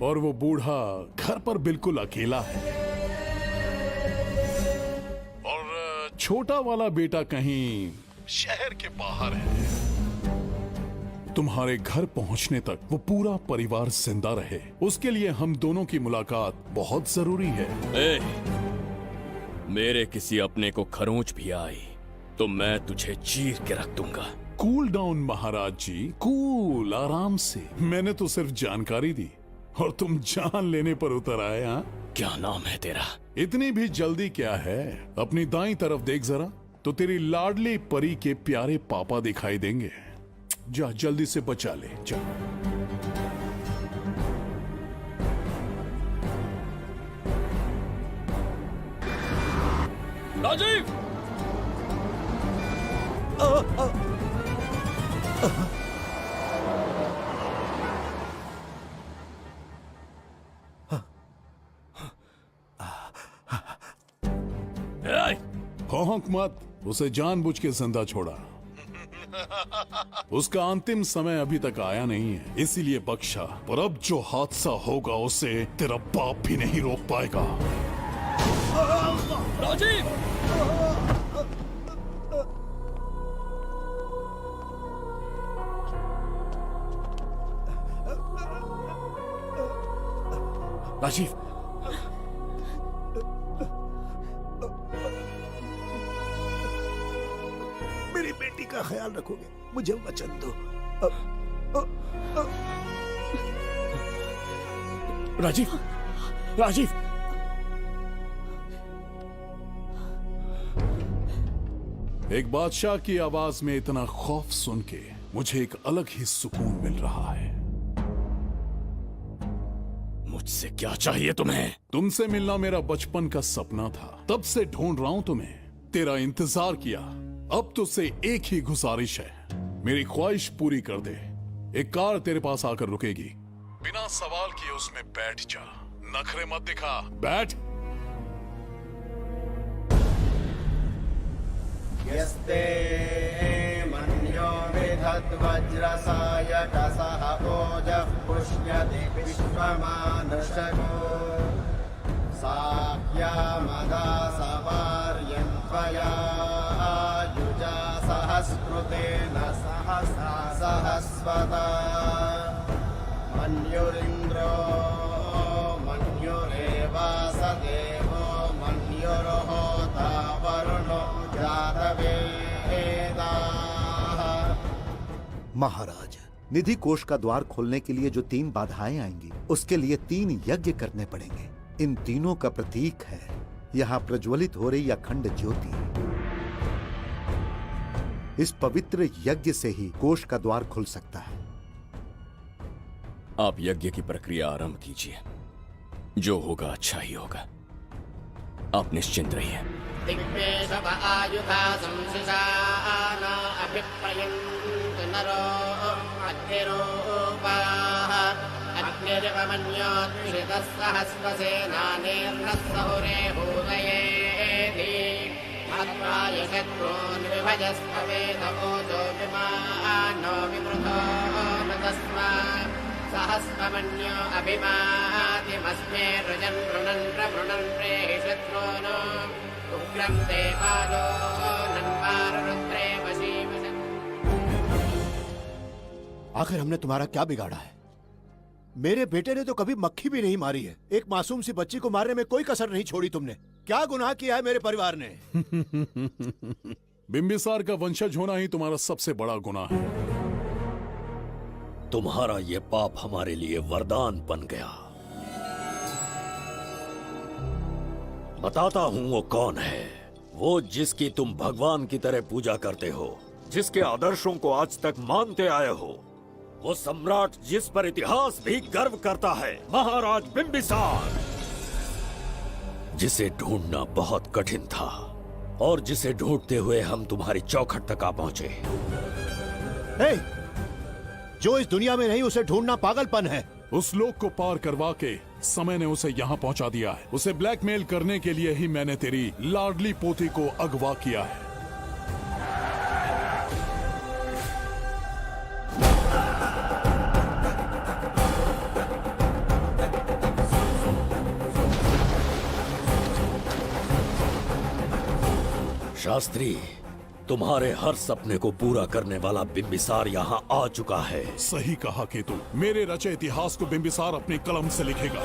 H: और वो बूढ़ा घर पर बिल्कुल अकेला है और छोटा वाला बेटा कहीं शहर के बाहर है। तुम्हारे घर पहुंचने तक वो पूरा परिवार जिंदा रहे, उसके लिए हम दोनों की मुलाकात बहुत जरूरी है।
L: मेरे किसी अपने को खरोंच भी आई तो मैं तुझे चीर के रख दूंगा।
H: कूल डाउन महाराज जी, कूल, आराम से। मैंने तो सिर्फ जानकारी दी और तुम जान लेने पर उतर आए। हाँ,
L: क्या नाम है तेरा?
H: इतनी भी जल्दी क्या है? अपनी दाईं तरफ देख जरा तो तेरी लाडली परी के प्यारे पापा दिखाई देंगे। जा, जल्दी से बचा ले, जा।
L: राजीव!
H: भौंक मत, उसे जानबूझ के जिंदा छोड़ा। उसका अंतिम समय अभी तक आया नहीं है, इसीलिए बख्शा। पर अब जो हादसा होगा उसे तेरा बाप भी नहीं रोक पाएगा।
L: राजीव!
H: राजीव,
J: मेरी बेटी का ख्याल रखोगे? मुझे वचन दो।
H: राजीव, राजीव! एक बादशाह की आवाज में इतना खौफ सुन के मुझे एक अलग ही सुकून मिल रहा है।
L: मुझसे क्या चाहिए तुम्हें?
H: तुमसे मिलना मेरा बचपन का सपना था, तब से ढूंढ रहा हूं तुम्हें, तेरा इंतजार किया। अब तुझसे एक ही गुजारिश है, मेरी ख्वाहिश पूरी कर दे। एक कार तेरे पास आकर रुकेगी, बिना सवाल किए उसमें बैठ जा, नखरे मत दिखा, बैठ।
P: यस्ते मन्यो विधद्वज्रसायकसः ओजः पुष्यति विश्वमानुषको साह्यामदा सवार्यन्त्वया युजा सहस्कृतेन सहस्वता मन्युरिन्द्रो मन्युरेवास देवो मन्युर्होता वरुणो
K: महाराज, निधि कोष का द्वार खोलने के लिए जो 3 बाधाएं आएंगी, उसके लिए 3 यज्ञ करने पड़ेंगे। इन तीनों का प्रतीक है यहाँ प्रज्वलित हो रही अखंड ज्योति। इस पवित्र यज्ञ से ही कोष का द्वार खुल सकता है।
L: आप यज्ञ की प्रक्रिया आरंभ कीजिए। जो होगा अच्छा ही होगा। आप निश्चिंत रहिए।
U: सहस्रमन्यो अभिमातिमस्मे रुजन् रुणन् प्रमृणन् प्रेषत्रोनो उग्रं देवालो नन्वारुद्रे वशीवशन्।
T: आखिर हमने तुम्हारा क्या बिगाड़ा है? मेरे बेटे ने तो कभी मक्खी भी नहीं मारी है। एक मासूम सी बच्ची को मारने में कोई कसर नहीं छोड़ी तुमने। क्या गुनाह किया है मेरे परिवार ने?
H: बिंबिसार का वंशज होना ही तुम्हारा सबसे बड़ा गुनाह है।
F: तुम्हारा ये पाप हमारे लिए वरदान बन गया। बताता हूं वो कौन है। वो जिसकी तुम भगवान की तरह पूजा करते हो, जिसके आदर्शों को आज तक मानते आए हो, वो सम्राट जिस पर इतिहास भी गर्व करता है, महाराज बिंबिसार, जिसे ढूंढना बहुत कठिन था और जिसे ढूंढते हुए हम तुम्हारी चौखट तक आ पहुंचे।
T: जो इस दुनिया में नहीं उसे ढूंढना पागलपन है।
H: उस लोक को पार करवा के समय ने उसे यहाँ पहुँचा दिया है। उसे ब्लैकमेल करने के लिए ही मैंने तेरी लाडली पोती को अगवा किया है।
F: शास्त्री, तुम्हारे हर सपने को पूरा करने वाला बिंबिसार यहाँ आ चुका है।
H: सही कहा केतु। मेरे रचे इतिहास को बिंबिसार अपनी कलम से लिखेगा।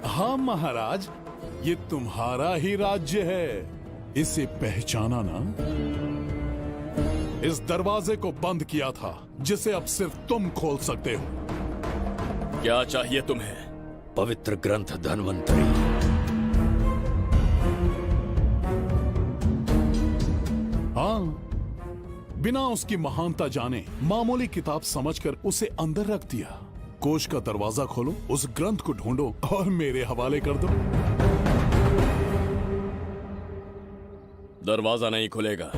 H: हाँ महाराज, ये तुम्हारा ही राज्य है। इसे पहचाना ना? इस दरवाजे को बंद किया था जिसे अब सिर्फ तुम खोल सकते हो।
L: क्या चाहिए तुम्हें?
F: पवित्र ग्रंथ धन्वंतरी।
H: हाँ, बिना उसकी महानता जाने मामूली किताब समझकर उसे अंदर रख दिया। कोष का दरवाजा खोलो, उस ग्रंथ को ढूंढो और मेरे हवाले कर दो।
L: दरवाजा नहीं खुलेगा।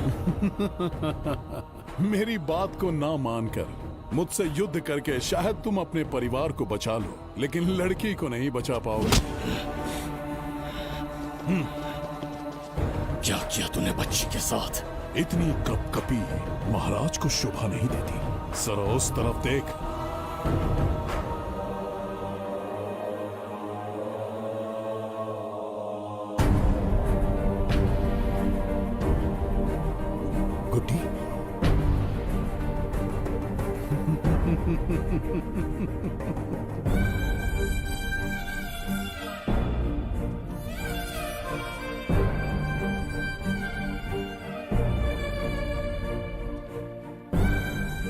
H: मेरी बात को ना मानकर मुझसे युद्ध करके शायद तुम अपने परिवार को बचा लो, लेकिन लड़की को नहीं बचा पाओगे।
L: क्या किया तूने बच्ची के साथ?
H: इतनी कपकपी महाराज को शोभा नहीं देती। जरा उस तरफ देख।
T: गुड्डी,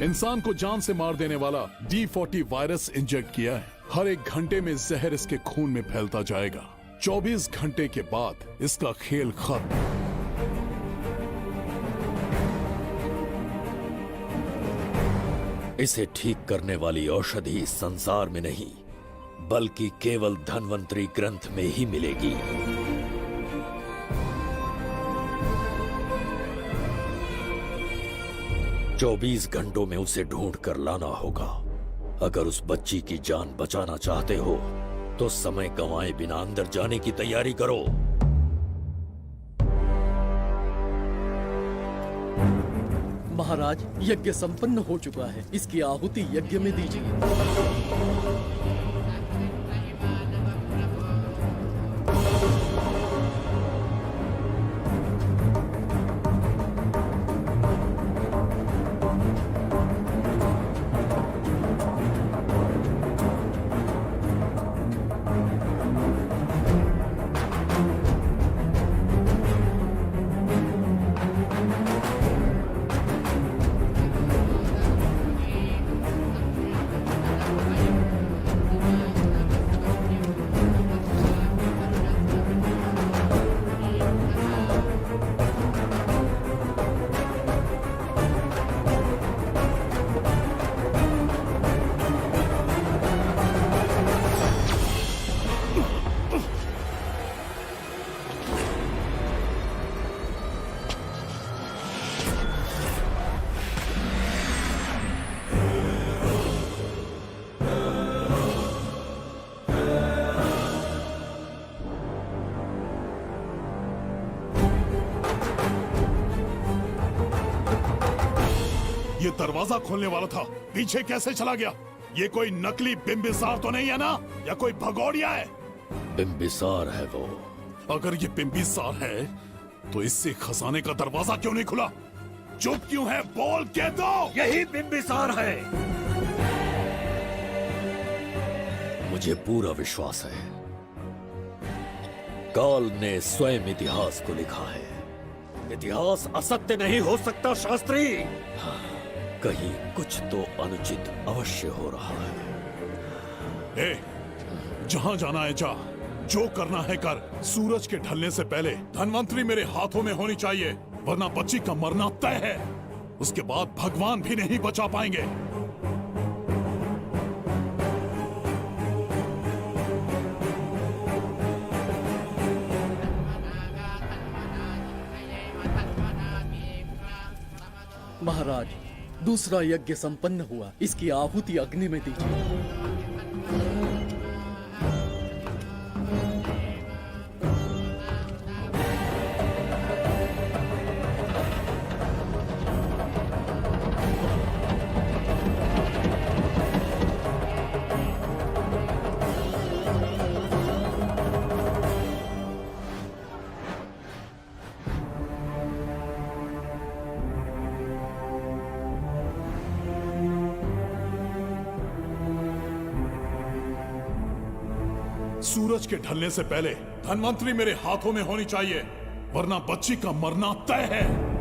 H: इंसान को जान से मार देने वाला D40 वायरस इंजेक्ट किया है। हर एक घंटे में जहर इसके खून में फैलता जाएगा। 24 घंटे के बाद इसका खेल खत्म।
F: इसे ठीक करने वाली औषधि संसार में नहीं, बल्कि केवल धन्वंतरी ग्रंथ में ही मिलेगी। चौबीस घंटों में उसे ढूंढ कर लाना होगा। अगर उस बच्ची की जान बचाना चाहते हो तो समय गंवाए बिना अंदर जाने की तैयारी करो।
M: महाराज, यज्ञ संपन्न हो चुका है। इसकी आहुति यज्ञ में दीजिए।
H: दरवाजा खोलने वाला था, पीछे कैसे चला गया? ये कोई नकली बिम्बिसार तो नहीं है ना, या कोई भगोड़िया है?
F: बिम्बिसार है वो।
H: अगर ये बिम्बिसार है तो इससे खजाने का दरवाजा क्यों नहीं खुला? चुप क्यों है? बोल के दो।
F: यही बिम्बिसार है। मुझे पूरा विश्वास है, काल ने स्वयं इतिहास को लिखा है। इतिहास असत्य नहीं हो सकता शास्त्री। हाँ, कहीं कुछ तो अनुचित अवश्य हो रहा है।
H: जहां जाना है जा, जो करना है कर। सूरज के ढलने से पहले धनवंतरी मेरे हाथों में होनी चाहिए, वरना बच्ची का मरना तय है। उसके बाद भगवान भी नहीं बचा पाएंगे।
M: महाराज, दूसरा यज्ञ संपन्न हुआ, इसकी आहुति अग्नि में दीजिए।
H: सूरज के ढलने से पहले धनवंतरी मेरे हाथों में होनी चाहिए, वरना बच्ची का मरना तय है।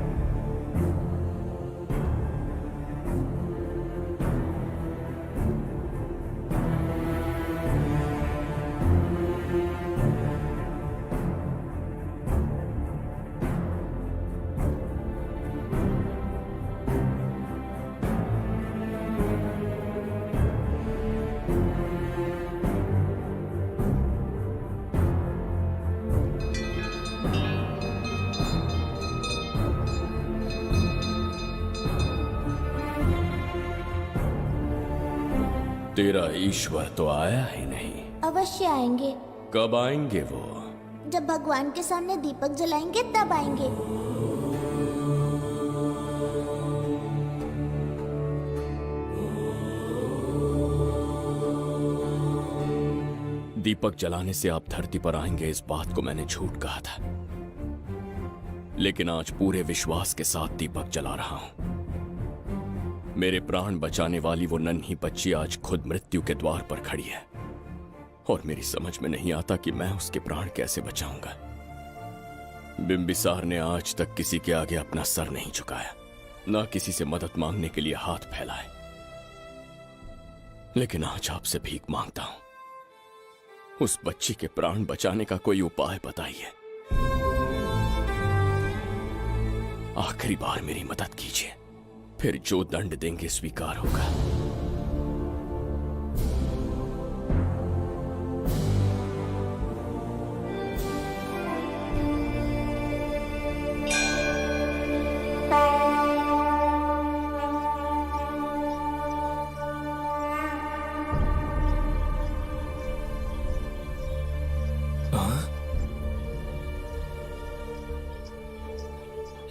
L: तेरा ईश्वर तो आया ही नहीं।
N: अवश्य आएंगे।
L: कब आएंगे वो?
N: जब भगवान के सामने दीपक जलाएंगे तब आएंगे।
L: दीपक जलाने से आप धरती पर आएंगे, इस बात को मैंने झूठ कहा था, लेकिन आज पूरे विश्वास के साथ दीपक जला रहा हूं। मेरे प्राण बचाने वाली वो नन्ही बच्ची आज खुद मृत्यु के द्वार पर खड़ी है, और मेरी समझ में नहीं आता कि मैं उसके प्राण कैसे बचाऊंगा। बिम्बिसार ने आज तक किसी के आगे अपना सर नहीं झुकाया, ना किसी से मदद मांगने के लिए हाथ फैलाए, लेकिन आज आपसे भीख मांगता हूं। उस बच्ची के प्राण बचाने का कोई उपाय बताइए। आखिरी बार मेरी मदद कीजिए, फिर जो दंड देंगे स्वीकार होगा।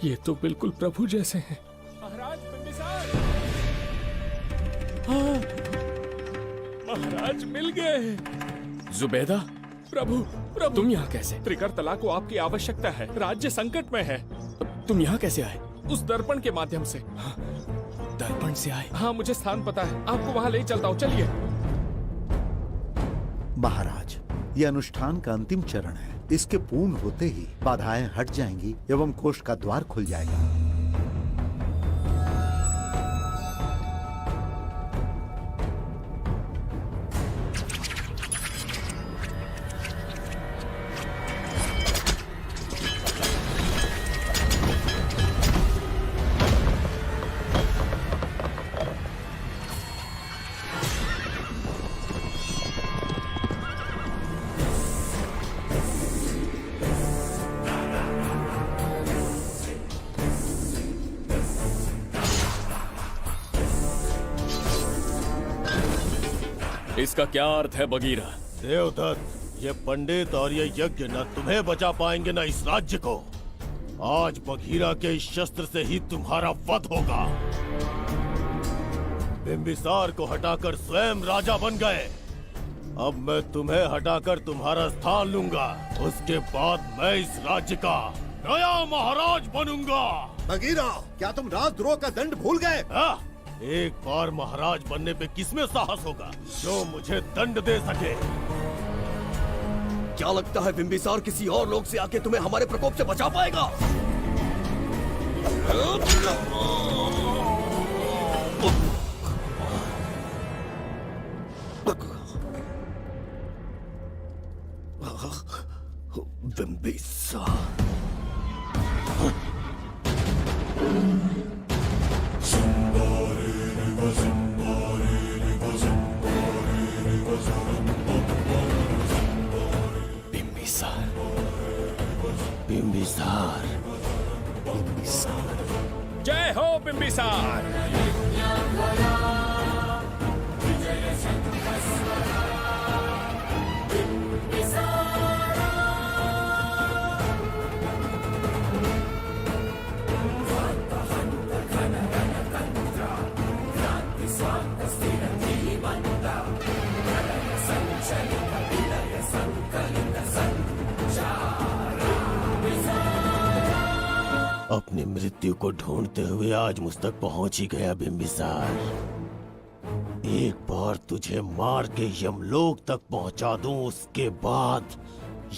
B: ये तो बिल्कुल प्रभु जैसे हैं। महाराज बिम्बिसार! हाँ, महाराज मिल गए।
L: जुबैदा,
B: प्रभु, प्रभु
L: तुम यहाँ कैसे?
B: त्रिकर्तला को आपकी आवश्यकता है, राज्य संकट में है।
L: तुम यहाँ कैसे आए?
B: उस दर्पण के माध्यम से।
L: हाँ, दर्पण से आए?
B: हाँ, मुझे स्थान पता है, आपको वहाँ ले चलता हूँ, चलिए।
K: महाराज, ये अनुष्ठान का अंतिम चरण है। इसके पूर्ण होते ही बाधाएं हट जाएंगी एवं कोष का द्वार खुल जाएगा।
L: इसका क्या अर्थ है बगीरा?
C: देवदत्त, ये पंडित और ये यज्ञ न तुम्हें बचा पाएंगे न इस राज्य को। आज बगीरा के इस शस्त्र से ही तुम्हारा वध होगा। बिंबिसार को हटाकर स्वयं राजा बन गए। अब मैं तुम्हें हटाकर तुम्हारा स्थान लूंगा। उसके बाद मैं इस राज्य का नया महाराज बनूंगा।
K: बगीरा, क्या तुम राजद्रोह का दंड भूल गए?
C: एक बार महाराज बनने पे किसमें साहस होगा जो मुझे दंड दे सके?
R: क्या लगता है बिंबिसार किसी और लोग से आके तुम्हें हमारे प्रकोप से बचा पाएगा?
F: बिंबिसार
C: बिंबिसार,
B: जय हो बिंबिसार।
C: अपनी मृत्यु को ढूंढते हुए आज मुझ तक पहुंच ही गया बिंबिसार। एक बार तुझे मार के यमलोक तक पहुंचा दूं, उसके बाद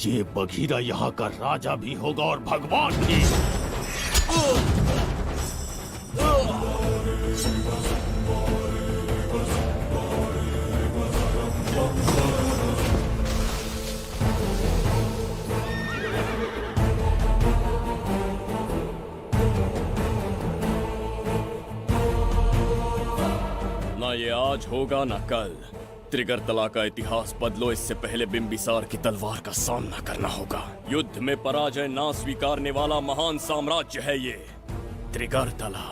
C: ये बघीरा यहाँ का राजा भी होगा और भगवान भी।
L: ना ये आज होगा ना कल। त्रिगर्तला का इतिहास बदलो, इससे पहले बिंबिसार की तलवार का सामना करना होगा। युद्ध में पराजय ना स्वीकारने वाला महान साम्राज्य है ये त्रिगर्तला।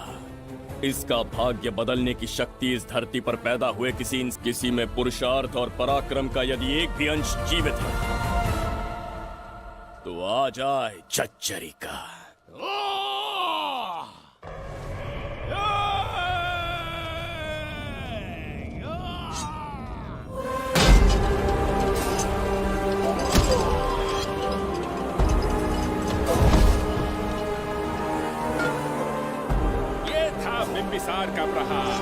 L: इसका भाग्य बदलने की शक्ति इस धरती पर पैदा हुए किसी में पुरुषार्थ और पराक्रम का यदि एक भी अंश जीवित है तो आ जाए चच्चरी का।
B: बिंबिसार का प्रहार।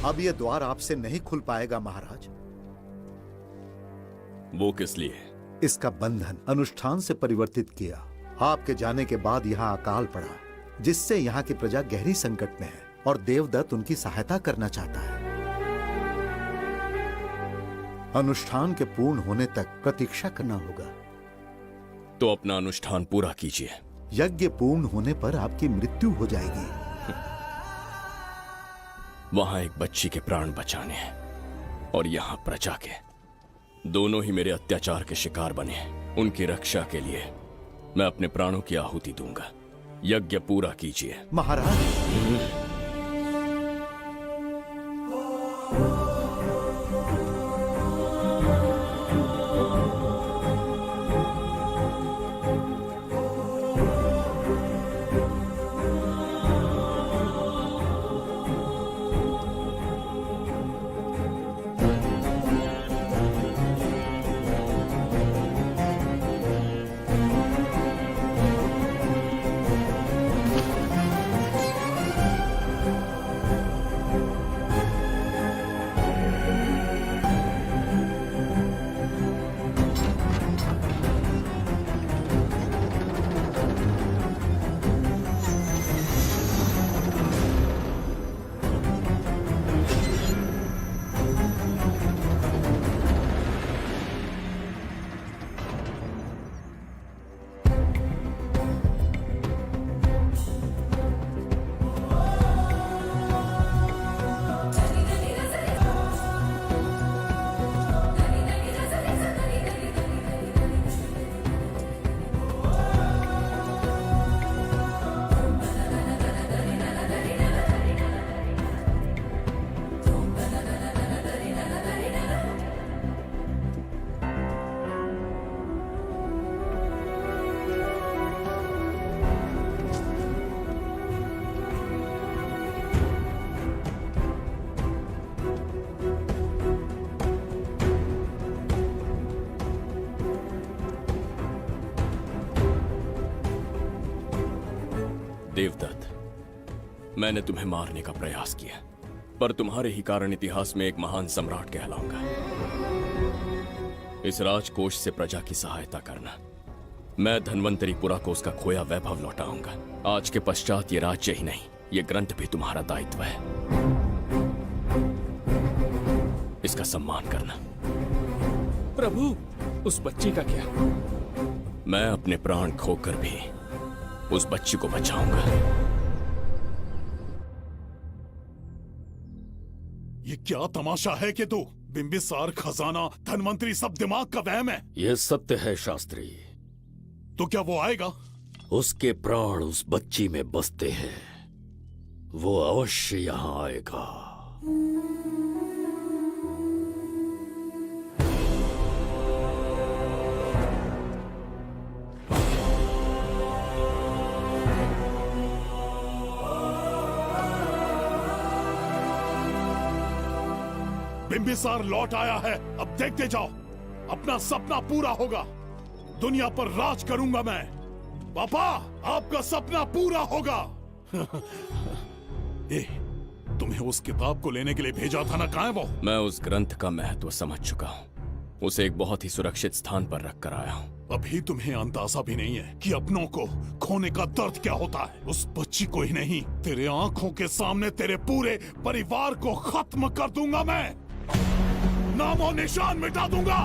K: अब ये द्वार आपसे नहीं खुल पाएगा महाराज।
L: वो किस लिए?
K: इसका बंधन अनुष्ठान से परिवर्तित किया। आपके जाने के बाद यहाँ अकाल पड़ा, जिससे यहाँ की प्रजा गहरी संकट में है और देवदत्त उनकी सहायता करना चाहता है। अनुष्ठान के पूर्ण होने तक प्रतीक्षा करना होगा।
L: तो अपना अनुष्ठान पूरा कीजिए।
K: यज्ञ पूर्ण होने पर आपकी मृत्यु हो जाएगी।
L: वहां एक बच्ची के प्राण बचाने हैं और यहां प्रजा के। दोनों ही मेरे अत्याचार के शिकार बने हैं। उनकी रक्षा के लिए मैं अपने प्राणों की आहुति दूंगा। यज्ञ पूरा कीजिए।
K: महाराज,
L: देवदत्त, मैंने तुम्हें मारने का प्रयास किया, पर तुम्हारे ही कारण इतिहास में एक महान सम्राट कहलाऊंगा। इस राजकोष से प्रजा की सहायता करना। मैं धन्वंतरीपुरा को उसका खोया वैभव लौटाऊंगा। आज के पश्चात ये राज्य ही नहीं, ये ग्रंथ भी तुम्हारा दायित्व है। इसका सम्मान करना।
B: प्रभु, उस बच्ची का क्या?
L: मैं अपने प्राण खोकर भी उस बच्ची को बचाऊंगा।
H: ये क्या तमाशा है कि तू बिंबिसार, खजाना, धनवंतरी सब दिमाग का वहम है।
F: यह सत्य है शास्त्री।
H: तो क्या वो आएगा?
F: उसके प्राण उस बच्ची में बसते हैं। वो अवश्य यहाँ आएगा।
H: बिंबिसार लौट आया है। अब देखते जाओ, अपना सपना पूरा होगा। दुनिया पर राज करूंगा मैं। पापा, आपका सपना पूरा होगा। तुम्हें उस किताब को लेने के लिए भेजा था ना, कहाँ है वो?
L: मैं उस ग्रंथ का महत्व समझ चुका हूँ। उसे एक बहुत ही सुरक्षित स्थान पर रख कर आया हूँ।
H: अभी तुम्हें अंदाजा भी नहीं है कि अपनों को खोने का दर्द क्या होता है। उस बच्ची को ही नहीं, तेरे आंखों के सामने तेरे पूरे परिवार को खत्म कर दूंगा मैं। नामो निशान मिटा दूंगा।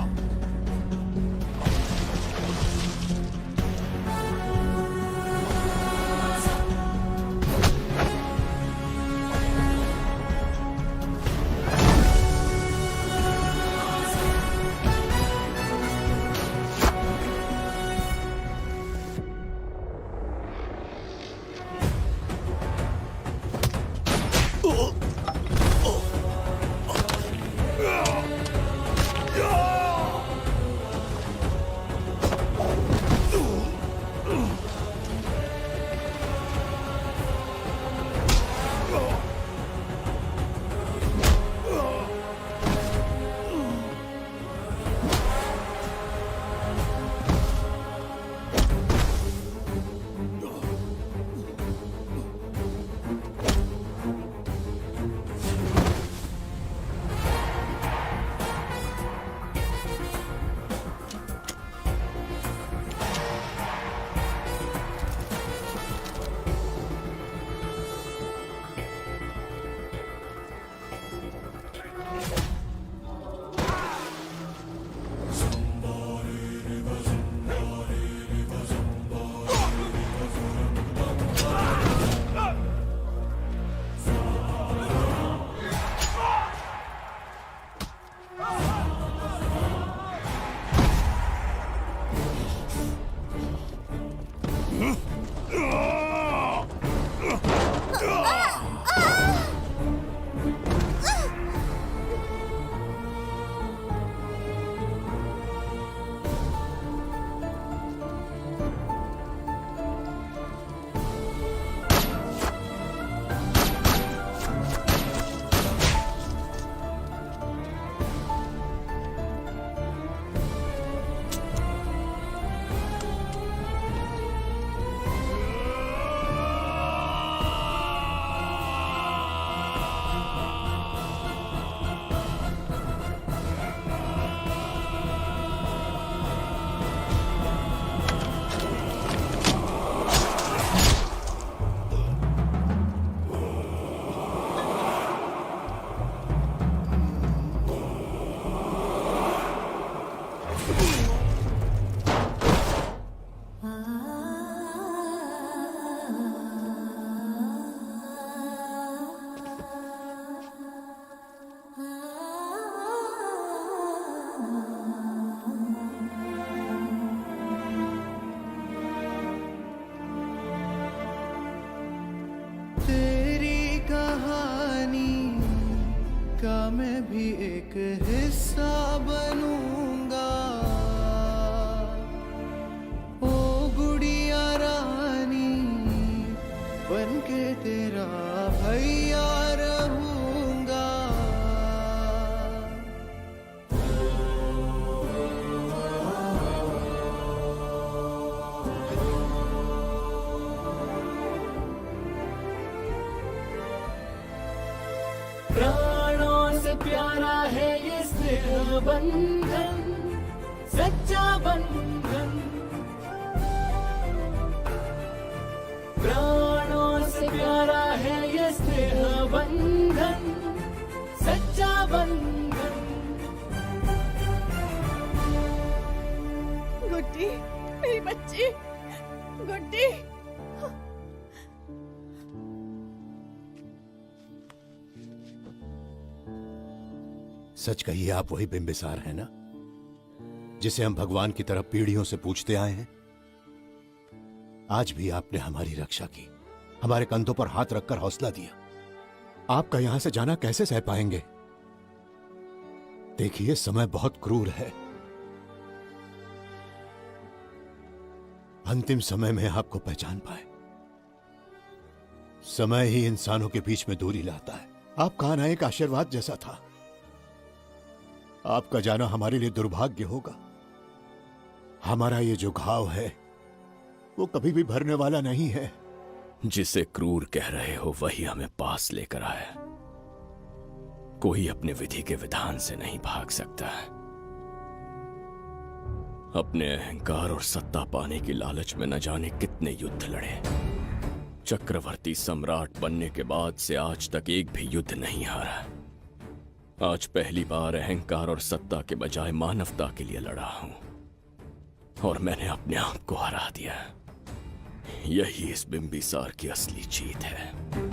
D: मैं भी एक हिस्सा बनूंगा। ओ गुड़िया रानी बनके तेरा भैया रहूंगा। प्राणों से प्यारा है ये स्नेह बंधन, सच्चा बंधन। प्राणों से प्यारा है ये स्नेह बंधन, सच्चा बंधन।
V: गुड्डी, मेरी बच्ची, गुड्डी।
T: सच कहिए, आप वही बिंबिसार हैं ना, जिसे हम भगवान की तरफ पीढ़ियों से पूछते आए हैं। आज भी आपने हमारी रक्षा की, हमारे कंधों पर हाथ रखकर हौसला दिया। आपका यहां से जाना कैसे सह पाएंगे? देखिए, समय बहुत क्रूर है। अंतिम समय में आपको पहचान पाए। समय ही इंसानों के बीच में दूरी लाता है। आपका आना एक आशीर्वाद जैसा था। आपका जाना हमारे लिए दुर्भाग्य होगा। हमारा ये जो घाव है वो कभी भी भरने वाला नहीं है।
L: जिसे क्रूर कह रहे हो वही हमें पास लेकर आया। कोई अपने विधि के विधान से नहीं भाग सकता है। अपने अहंकार और सत्ता पाने की लालच में न जाने कितने युद्ध लड़े। चक्रवर्ती सम्राट बनने के बाद से आज तक एक भी युद्ध नहीं हारा। आज पहली बार अहंकार और सत्ता के बजाय मानवता के लिए लड़ा हूं, और मैंने अपने आप को हरा दिया। यही इस बिंबिसार की असली जीत है।